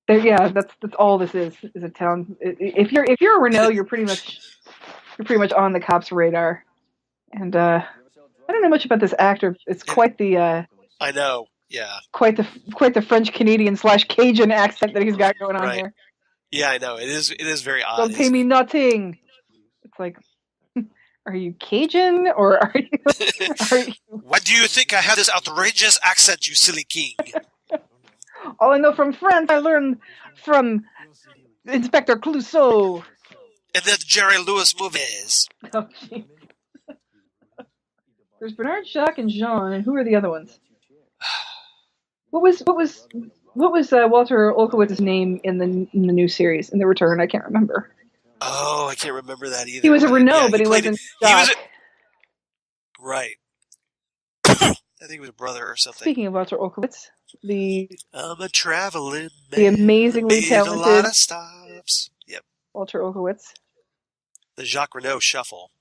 That's all this is a town. If you're a Renault, you're pretty much on the cops' radar. And I don't know much about this actor. It's quite the. I know. Yeah. Quite the French Canadian / Cajun accent that he's got going on here. Yeah, I know. It is very odd. Don't pay me nothing. It's like, are you Cajun or are you? Why do you think I have this outrageous accent, you silly king? All I know from France, I learned from Inspector Clouseau. And then Jerry Lewis movies. Oh, geez. There's Bernard, Jacques, and Jean, and who are the other ones? What was Walter Olkowitz's name in the new series, in The Return? I can't remember. Oh, I can't remember that either. He was a Renault, but he wasn't Jacques. Right. I think he was a brother or something. Speaking of Walter Olkowitz, I'm a traveling man. The amazingly talented a lot of stops. Yep. Walter Olkowitz. The Jacques Renault shuffle.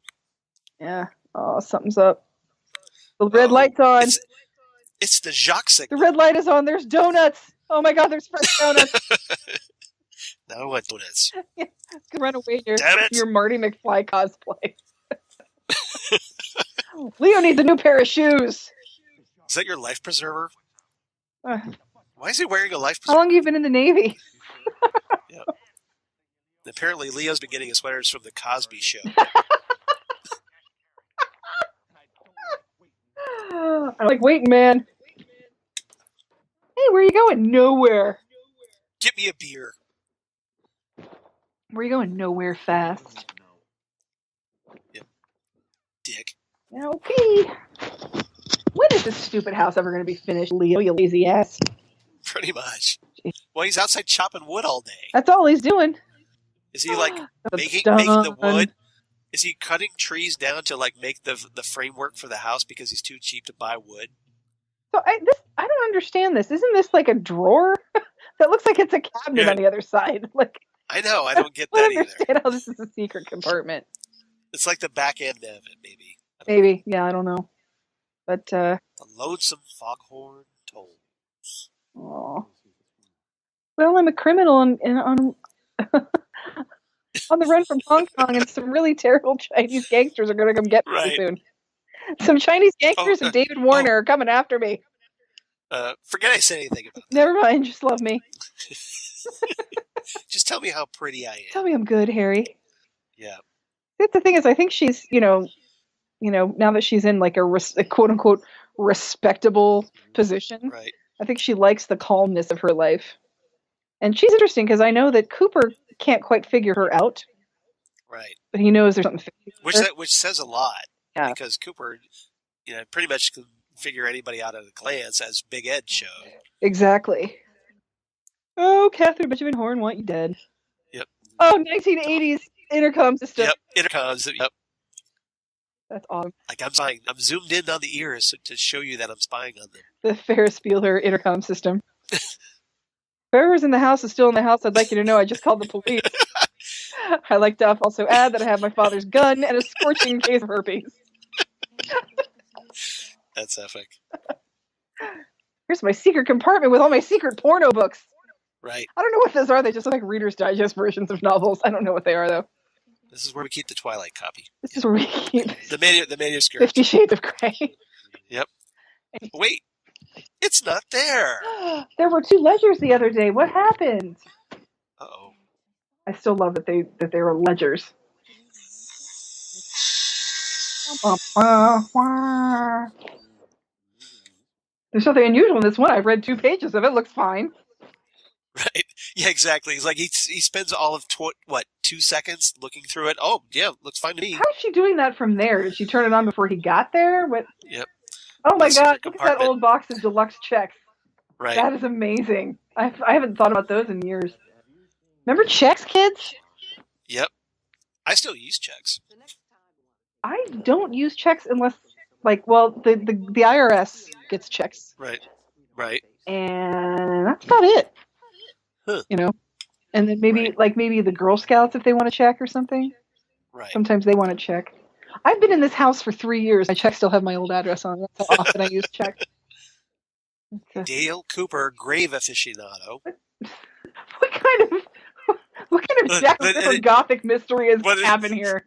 Yeah. Oh, something's up. The red light's on. It's the Jacques signal. The red light is on. There's donuts. Oh my God, there's fresh donuts. Now I want donuts. Run away Damn it. Your Marty McFly cosplay. Leo needs a new pair of shoes. Is that your life preserver? Why is he wearing a life preserver? How long have you been in the Navy? Yeah. Apparently, Leo's been getting his sweaters from the Cosby Show. I'm like, waiting, man. Hey, where are you going? Nowhere. Get me a beer. Where are you going? Nowhere fast. Yep. Dick. Okay. When is this stupid house ever going to be finished, Leo, you lazy ass? Pretty much. Well, he's outside chopping wood all day. That's all he's doing. Is he like making the wood? Is he cutting trees down to like make the framework for the house because he's too cheap to buy wood? So I don't understand this. Isn't this like a drawer? That looks like it's a cabinet on the other side. Like I know, I don't get that either. I either. Understand how this is a secret compartment. It's like the back end of it, maybe. Maybe, yeah, I don't know. But the lonesome foghorn tolls. Oh. Well, I'm a criminal on on the run from Hong Kong, and some really terrible Chinese gangsters are going to come get me soon. Some Chinese gangsters and David Warner are coming after me. Forget I said anything about that. Never mind, just love me. Just tell me how pretty I am. Tell me I'm good, Harry. Yeah. The thing is, I think she's, now that she's in like a quote unquote respectable position, right. I think she likes the calmness of her life. And she's interesting because I know that Cooper can't quite figure her out. Right. But he knows there's something. Which says a lot. Yeah. Because Cooper, pretty much can figure anybody out at a glance, as Big Ed showed. Exactly. Oh, Catherine Benjamin Horn, want you dead. Yep. Oh, 1980s intercom system. Yep, intercoms. Yep. That's awesome. Like I'm zoomed in on the ears to show you that I'm spying on them. The Ferris Bueller intercom system. Whoever's in the house is still in the house. I'd like you to know I just called the police. I'd like to also add that I have my father's gun and a scorching case of herpes. That's epic. Here's my secret compartment with all my secret porno books. Right. I don't know what those are. They just look like Reader's Digest versions of novels. I don't know what they are, though. This is where we keep the Twilight copy. This is where we keep the manuscript. 50 Shades of Grey. Yep. Wait. It's not there. There were 2 ledgers the other day. What happened? Uh-oh. I still love that they were ledgers. There's nothing unusual in this one. I've read 2 pages of it. Looks fine. Right. Yeah, exactly. It's like he spends all of 2 seconds looking through it. Oh, yeah, looks fine to me. How is she doing that from there? Did she turn it on before he got there? What? Yep. Oh my God! Look at that old box of deluxe checks. Right. That is amazing. I haven't thought about those in years. Remember checks, kids? Yep. I still use checks. I don't use checks unless, the IRS gets checks. Right. Right. And that's about it. Huh. And then maybe the Girl Scouts if they want to check or something. Right. Sometimes they want to check. I've been in this house for 3 years. My checks still have my old address on. That's how often I use checks. Dale Cooper, grave aficionado. What kind of Jack Ripper Gothic mystery is happening here?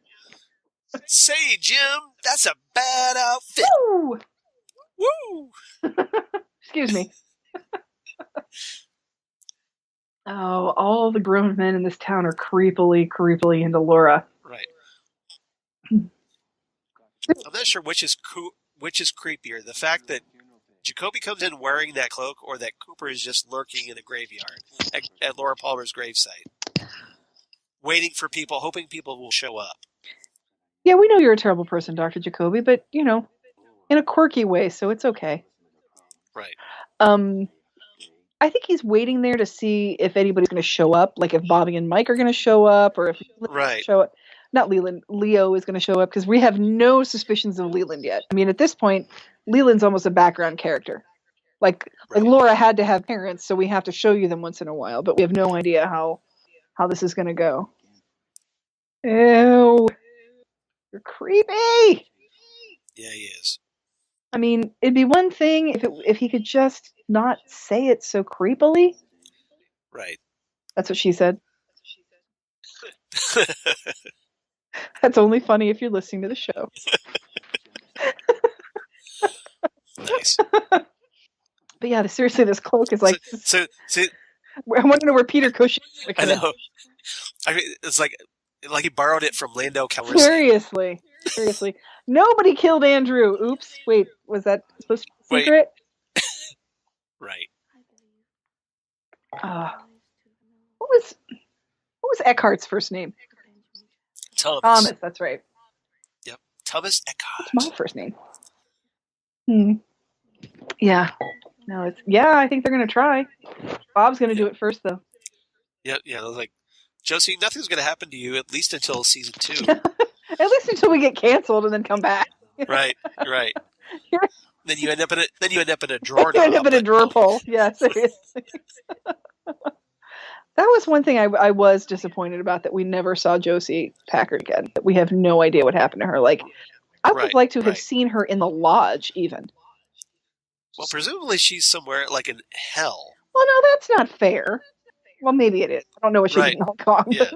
Say, Jim, that's a bad outfit. Woo! Woo! Excuse me. Oh, all the grown men in this town are creepily into Laura. Right. I'm not sure which is creepier. The fact that Jacoby comes in wearing that cloak, or that Cooper is just lurking in a graveyard at Laura Palmer's gravesite, waiting for people, hoping people will show up. Yeah, we know you're a terrible person, Dr. Jacoby, but, in a quirky way, so it's okay. Right. I think he's waiting there to see if anybody's going to show up, like if Bobby and Mike are going to show up, or if show up. Not Leland, Leo is going to show up, because we have no suspicions of Leland yet. I mean, at this point, Leland's almost a background character. Like Laura had to have parents, so we have to show you them once in a while, but we have no idea how this is going to go. Ew. You're creepy! Yeah, he is. I mean, it'd be one thing if he could just not say it so creepily. Right. That's what she said. That's only funny if you're listening to the show. Nice. But yeah, seriously, this cloak is like... So I want to know where Peter Cushing is. I know. I mean, it's like he borrowed it from Lando Calrissian. Seriously. Nobody killed Andrew. Oops. Wait, was that supposed to be a secret? Right. What was Eckhart's first name? Thomas, that's right. Yep. Thomas Eckhart. That's my first name. Yeah. No, I think they're going to try. Bob's going to do it first, though. Yeah, like, Josie, nothing's going to happen to you, at least until season 2. At least until we get canceled and then come back. Right. Then you end up in a drawer. You end up in a drawer pull. Yeah, seriously. That was one thing I was disappointed about, that we never saw Josie Packard again. That we have no idea what happened to her. Like, I would like to have seen her in the lodge, even. Well, presumably she's somewhere like in hell. Well, no, that's not fair. Well, maybe it is. I don't know what she did in Hong Kong. Yeah.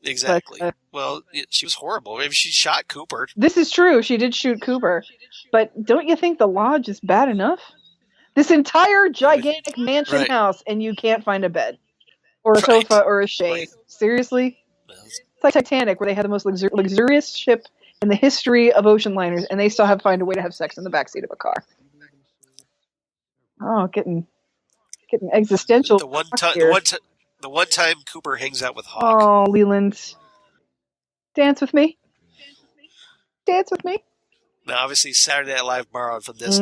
Exactly. Well, she was horrible. Maybe she shot Cooper. This is true. She did shoot Cooper. But don't you think the lodge is bad enough? This entire gigantic mansion house, and you can't find a bed or a sofa or a chaise. Seriously? It's like Titanic, where they had the most luxurious ship in the history of ocean liners, and they still have to find a way to have sex in the backseat of a car. Oh, getting existential. The one time Cooper hangs out with Hawk. Oh, Leland. Dance with me. Dance with me. Now, obviously, Saturday Night Live borrowed from this.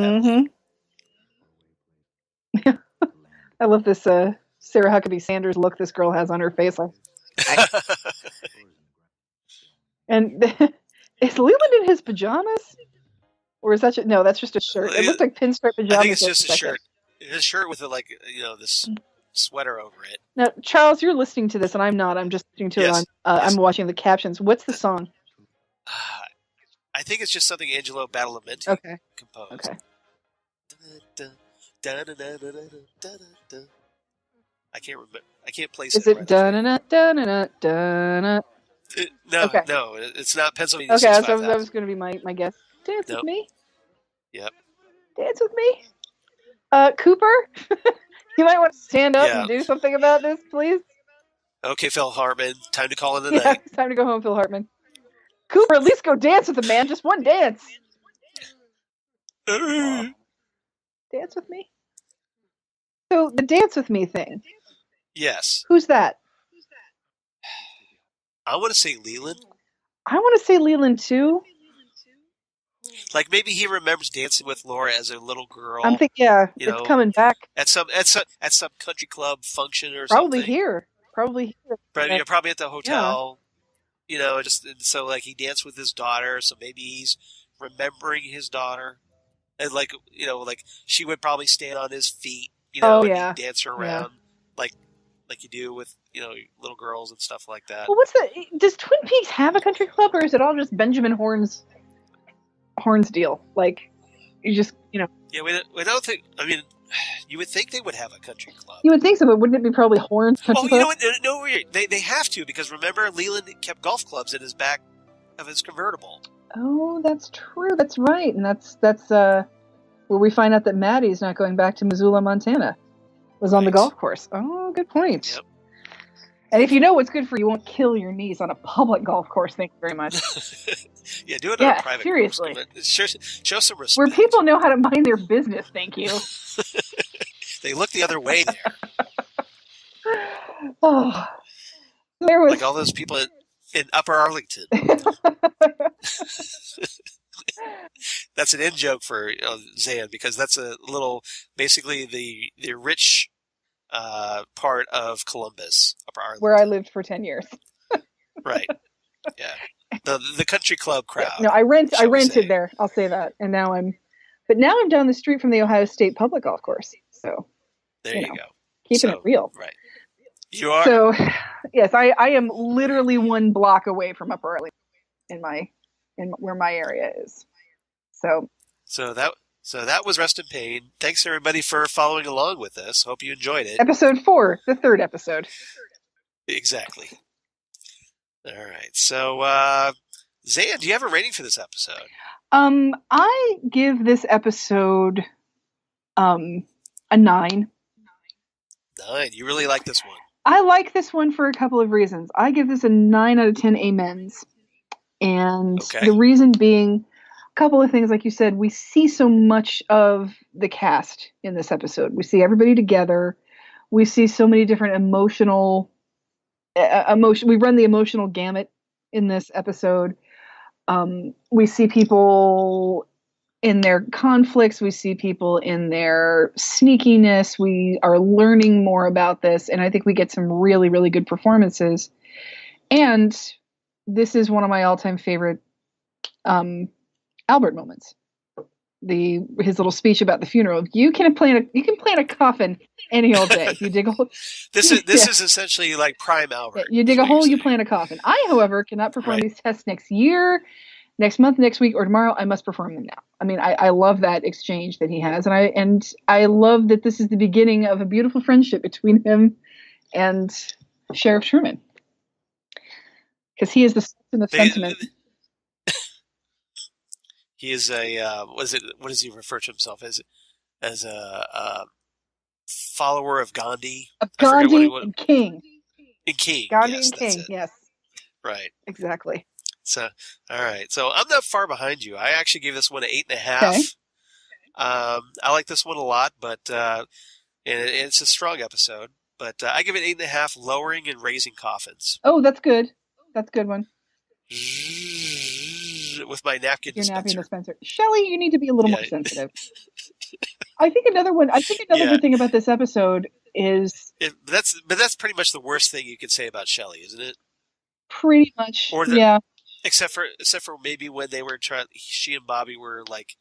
I love this Sarah Huckabee Sanders look this girl has on her face. And is Leland in his pajamas? Or is that no, that's just a shirt. It looks like pinstripe pajamas. I think it's just a shirt. His shirt with this sweater over it. Now, Charles, you're listening to this, and I'm not. I'm just listening to it on. I'm watching the captions. What's the song? I think it's just something Angelo Badalamenti composed. Okay. I can't remember. I can't place it. Is it No, it's not Pennsylvania. Okay, that was going to be my guess. Dance with me. Yep. Dance with me. Cooper, you might want to stand up and do something about this, please. Okay, Phil Hartman, time to call it a night. It's time to go home, Phil Hartman. Cooper, at least go dance with the man. Just one dance. Dance with me. So the dance with me thing. Yes. Who's that? I want to say Leland. I want to say Leland too. Like maybe he remembers dancing with Laura as a little girl. I'm thinking, it's coming back at some country club function or probably something. Probably here. Probably at the hotel. Yeah. Just so like he danced with his daughter, so maybe he's remembering his daughter, and like she would probably stand on his feet, and he'd dance her around, like you do with little girls and stuff like that. Well, does Twin Peaks have a country club, or is it all just Benjamin Horne's deal? Like, you just Yeah, we don't think. I mean, you would think they would have a country club. You would think so, but wouldn't it be probably Horne's country club? You know what? No, they have to, because remember, Leland kept golf clubs in his back of his convertible. Oh, that's true. That's right, and that's where we find out that Maddie's not going back to Missoula, Montana. was on the golf course. Oh, good point. Yep. And if you know what's good for you, won't kill your knees on a public golf course. Thank you very much. Yeah, do it on a private seriously. course. Show some respect. Where people know how to mind their business, thank you. They look the other way there. Oh, there was... Like all those people in Upper Arlington. That's an in joke for Zan, because that's a little, basically the rich part of Columbus, Upper Arlington. Where I lived for 10 years. Right. Yeah. The country club crowd. No, I rented there. I'll say that. And now I'm down the street from the Ohio State public golf course. So there you go. Keeping it real. Right. You are. So yes, I am literally 1 block away from Upper Arlington in where my area is. So that was Rest in Pain. Thanks everybody for following along with us. Hope you enjoyed it. Episode 4, the 3rd episode. Exactly. All right. So, Zan, do you have a rating for this episode? I give this episode a 9. 9. You really like this one? I like this one for a couple of reasons. I give this a 9 out of 10 amens. And the reason being, a couple of things, like you said, we see so much of the cast in this episode. We see everybody together. We see so many different emotion. We run the emotional gamut in this episode. We see people in their conflicts. We see people in their sneakiness. We are learning more about this. And I think we get some really, really good performances. And this is one of my all-time favorite Albert moments. His little speech about the funeral. You can plan a coffin any old day. You dig a hole. This is essentially like prime Albert. You dig a hole, you plan a coffin. I, however, cannot perform these tests next year, next month, next week, or tomorrow. I must perform them now. I mean, I love that exchange that he has, and I love that this is the beginning of a beautiful friendship between him and Sheriff Truman, because he is the sentiment. He is a what does he refer to himself as? As a follower of Gandhi. Of Gandhi and King. Gandhi yes, and King. Yes. Right. Exactly. So, all right. So I'm not far behind you. I actually gave this one an 8.5. Okay. I like this one a lot, but and it's a strong episode. But I give it 8.5. Lowering and raising coffins. Oh, that's good. That's a good one. With my napkin dispenser. Shelley, you need to be a little more sensitive. I think another good thing about this episode is that's pretty much the worst thing you could say about Shelley, isn't it? Pretty much. Except for maybe when they were she and Bobby were like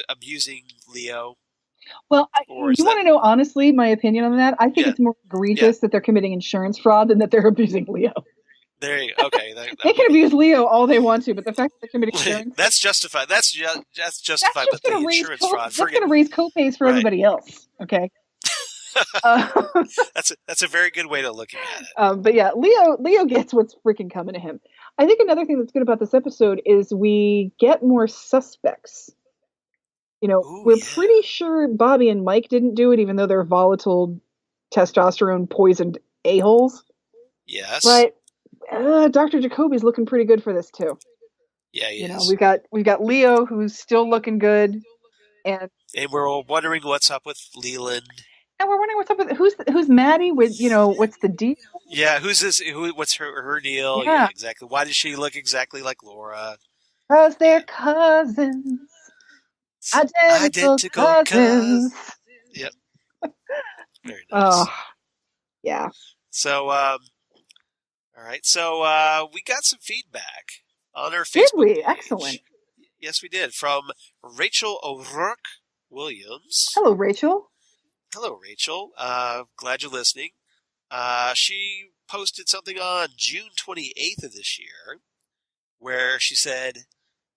abusing Leo. Well, you want to know honestly my opinion on that? I think it's more egregious that they're committing insurance fraud than that they're abusing Leo. There you go. Okay. They can abuse Leo all they want to, but the fact that they're committing insurance... That's justified. That's justified, but the insurance fraud... That's going to raise co-pays for everybody else, okay? That's a very good way to look at it. But yeah, Leo gets what's freaking coming to him. I think another thing that's good about this episode is we get more suspects. We're pretty sure Bobby and Mike didn't do it, even though they're volatile, testosterone-poisoned a-holes. Yes. But Dr. Jacoby's looking pretty good for this, too. Yeah, he is. We've got Leo, who's still looking good. And we're all wondering what's up with Leland. And we're wondering what's up with who's Maddy with, what's the deal? Yeah, who's this? What's her deal? Yeah, exactly. Why does she look exactly like Laura? Because they're cousins. Identical cousins. Yep. Very nice. Oh, yeah. So, all right. So, we got some feedback on our Facebook Did we? page. Excellent. Yes, we did. From Rachel O'Rourke Williams. Hello, Rachel. Hello, Rachel. Glad you're listening. She posted something on June 28th of this year where she said,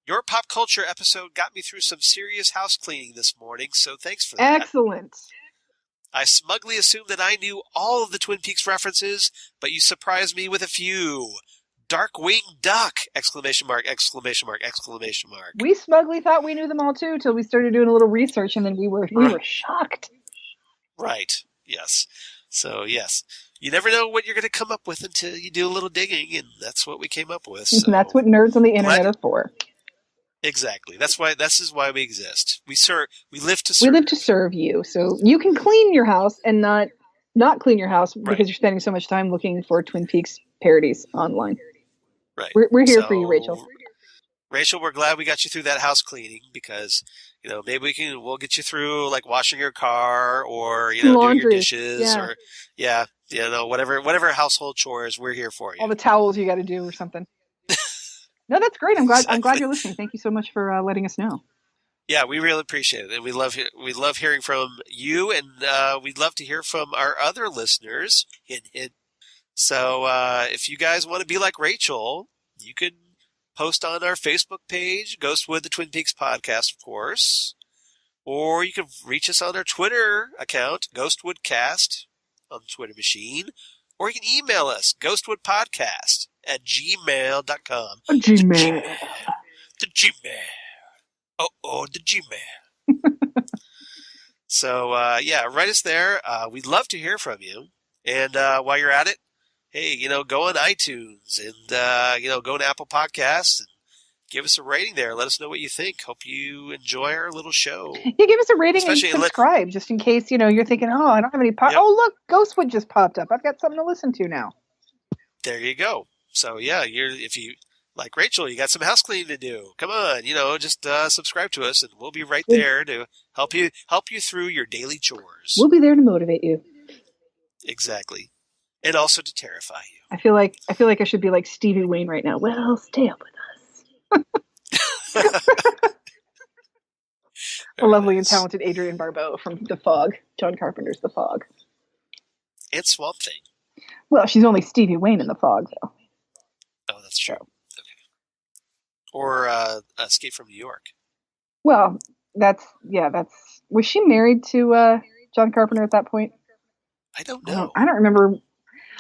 "Your pop culture episode got me through some serious house cleaning this morning, so thanks for that." Excellent. I smugly assumed that I knew all of the Twin Peaks references, but you surprised me with a few. Darkwing Duck! Exclamation mark, exclamation mark, exclamation mark. We smugly thought we knew them all too till we started doing a little research, and then we were shocked. Right. Yes. So, yes. You never know what you're going to come up with until you do a little digging, and that's what we came up with. So. And that's what nerds on the internet are for. Exactly. This is why we exist. We live to serve. We live to serve you. So you can clean your house and not clean your house because you're spending so much time looking for Twin Peaks parodies online. Right. We're here for you, Rachel. Rachel, we're glad we got you through that house cleaning because, maybe we'll get you through like washing your car or, doing your dishes or whatever household chores, we're here for you. All the towels you got to do or something. No, that's great. I'm glad you're listening. Thank you so much for letting us know. Yeah, we really appreciate it, and we love hearing from you, and we'd love to hear from our other listeners. So if you guys want to be like Rachel, you can post on our Facebook page, Ghostwood, the Twin Peaks Podcast, of course, or you can reach us on our Twitter account, GhostwoodCast, on the Twitter machine, or you can email us, ghostwoodpodcast@gmail.com. Gmail. The Gmail. The Gmail. So, write us there. We'd love to hear from you. And while you're at it, hey, go on iTunes and, go to Apple Podcasts and give us a rating there. Let us know what you think. Hope you enjoy our little show. Yeah, give us a rating and subscribe just in case, you're thinking, I don't have any Oh, look, Ghostwood just popped up. I've got something to listen to now. There you go. So, yeah, if you, like Rachel, you got some house cleaning to do. Come on, just subscribe to us and we'll be right there to help you through your daily chores. We'll be there to motivate you. Exactly. And also to terrify you. I feel like I should be like Stevie Wayne right now. Well, stay up with us. The lovely and talented Adrienne Barbeau from The Fog, John Carpenter's The Fog. And Swamp Thing. Well, she's only Stevie Wayne in The Fog, though. Oh, that's true. Okay. Or Escape from New York. Well, that's. Was she married to John Carpenter at that point? I don't know. I don't remember.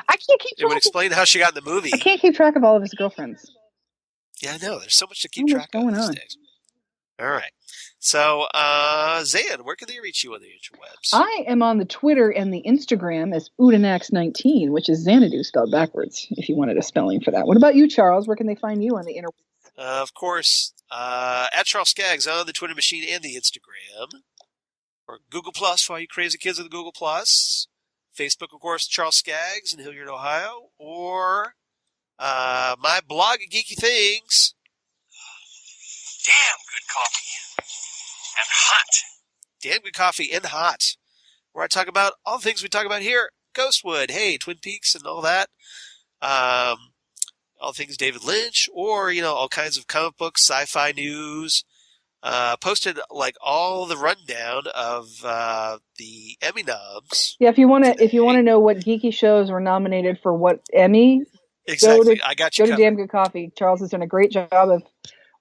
I can't keep track. It would explain how she got in the movie. I can't keep track of all of his girlfriends. Yeah, I know. There's so much to keep track of these days. All right. So, Zan, where can they reach you on the interwebs? I am on the Twitter and the Instagram as Udanax19, which is Xanadu spelled backwards, if you wanted a spelling for that. What about you, Charles? Where can they find you on the interwebs? Of course, at Charles Skaggs on the Twitter machine and the Instagram. Or Google Plus for all you crazy kids of the Google Plus. Facebook, of course, Charles Skaggs in Hilliard, Ohio. Or my blog at Geeky Things. Damn good coffee. And hot. Damn good coffee and hot. Where I talk about all the things we talk about here. Ghostwood, hey, Twin Peaks and all that. All things David Lynch. Or, all kinds of comic books, sci-fi news. Posted like all the rundown of the Emmy noms. Yeah, if you want to know what geeky shows were nominated for what Emmy, exactly. I got you. Go to Damn Good Coffee. Charles has done a great job of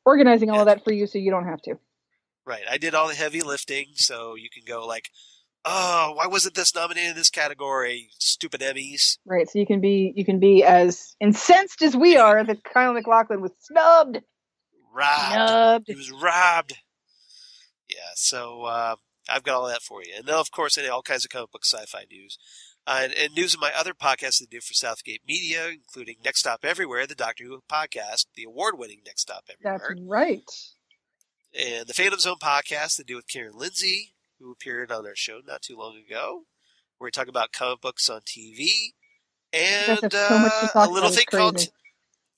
organizing all of that for you, so you don't have to. Right, I did all the heavy lifting, so you can go like, oh, why wasn't this nominated in this category? Stupid Emmys. Right, so you can be as incensed as we are that Kyle MacLachlan was snubbed. He was robbed. Yeah, so I've got all that for you. And then, of course, all kinds of comic book sci-fi news. And news of my other podcasts that I do for Southgate Media, including Next Stop Everywhere, the Doctor Who podcast, the award-winning Next Stop Everywhere. That's right. And the Phantom Zone podcast that I do with Karen Lindsay, who appeared on our show not too long ago, where we talk about comic books on TV. And so much to talk a little about. thing called...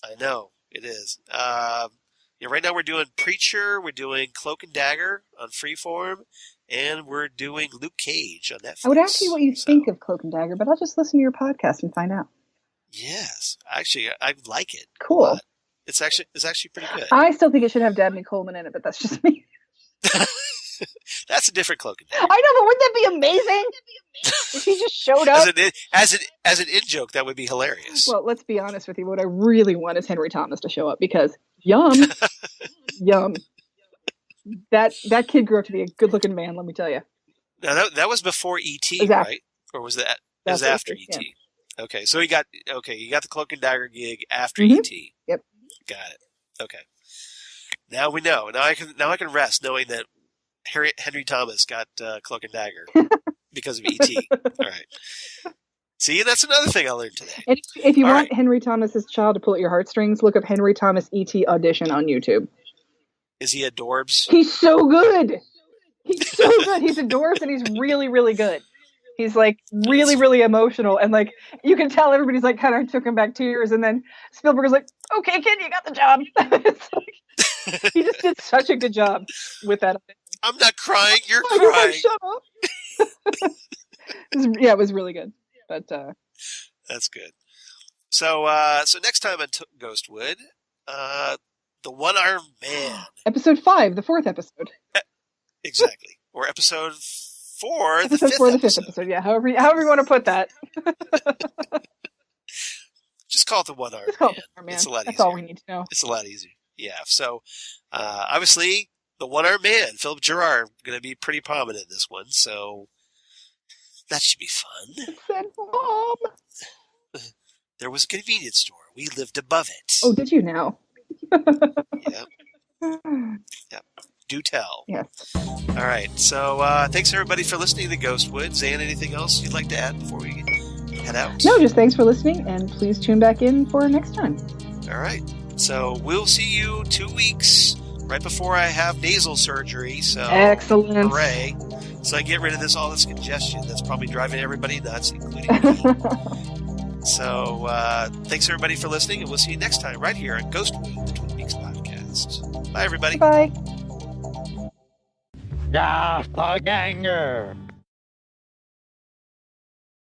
I know, it is. Right now we're doing Preacher, we're doing Cloak and Dagger on Freeform, and we're doing Luke Cage on Netflix. I would ask you what you think of Cloak and Dagger, but I'll just listen to your podcast and find out. Yes, actually, I like it. Cool. It's actually pretty good. I still think it should have Dabney Coleman in it, but that's just me. That's a different Cloak and Dagger. I know, but wouldn't that be amazing? If he just showed up as an in-joke, that would be hilarious. Well, let's be honest with you. What I really want is Henry Thomas to show up because yum. That kid grew up to be a good-looking man. Let me tell you. Now that was before E.T., exactly. right? Or was that? That was after E.T. Yeah. Okay, so you got the Cloak and Dagger gig after E.T. Yep. Got it. Okay. Now we know. Now I can rest knowing that Henry Thomas got Cloak and Dagger. because of E.T. All right. See, that's another thing I learned today. And if you All want right. Henry Thomas's child to pull at your heartstrings, look up Henry Thomas E.T. audition on YouTube. Is he adorbs? He's so good. He's so good. He's adorbs and he's really, really good. He's like really, really emotional, and like you can tell everybody's like kind of took him back tears, and then Spielberg's like, "Okay, kid, you got the job." It's like, he just did such a good job with that. I'm not crying. You're You're crying. like, shut up. It was really good. But That's good. So next time on Ghostwood, the One-Armed Man. episode 5, the 4th episode. Exactly, or episode 4, the Episode 5th 4, the 5th episode. episode. Yeah, however you want to put that. Just call it the One-Armed Just call Man. it the Man. It's a lot That's easier. all we need to know. It's a lot easier. Yeah. So obviously, the One-Armed Man, Philip Gerard, going to be pretty prominent in this one. So that should be fun. It said, Mom. There was a convenience store. We lived above it. Oh, did you now? Yep. Do tell. Yes. All right. So thanks everybody for listening to Ghostwood. Zan, anything else you'd like to add before we head out? No, just thanks for listening, and please tune back in for next time. All right. So we'll see you 2 weeks right before I have nasal surgery. So Excellent. hooray! So I get rid of all this congestion that's probably driving everybody nuts, including me. So thanks everybody for listening, and we'll see you next time right here on Ghostwood, the Twin Peaks podcast. Bye everybody. Bye. Doppelganger!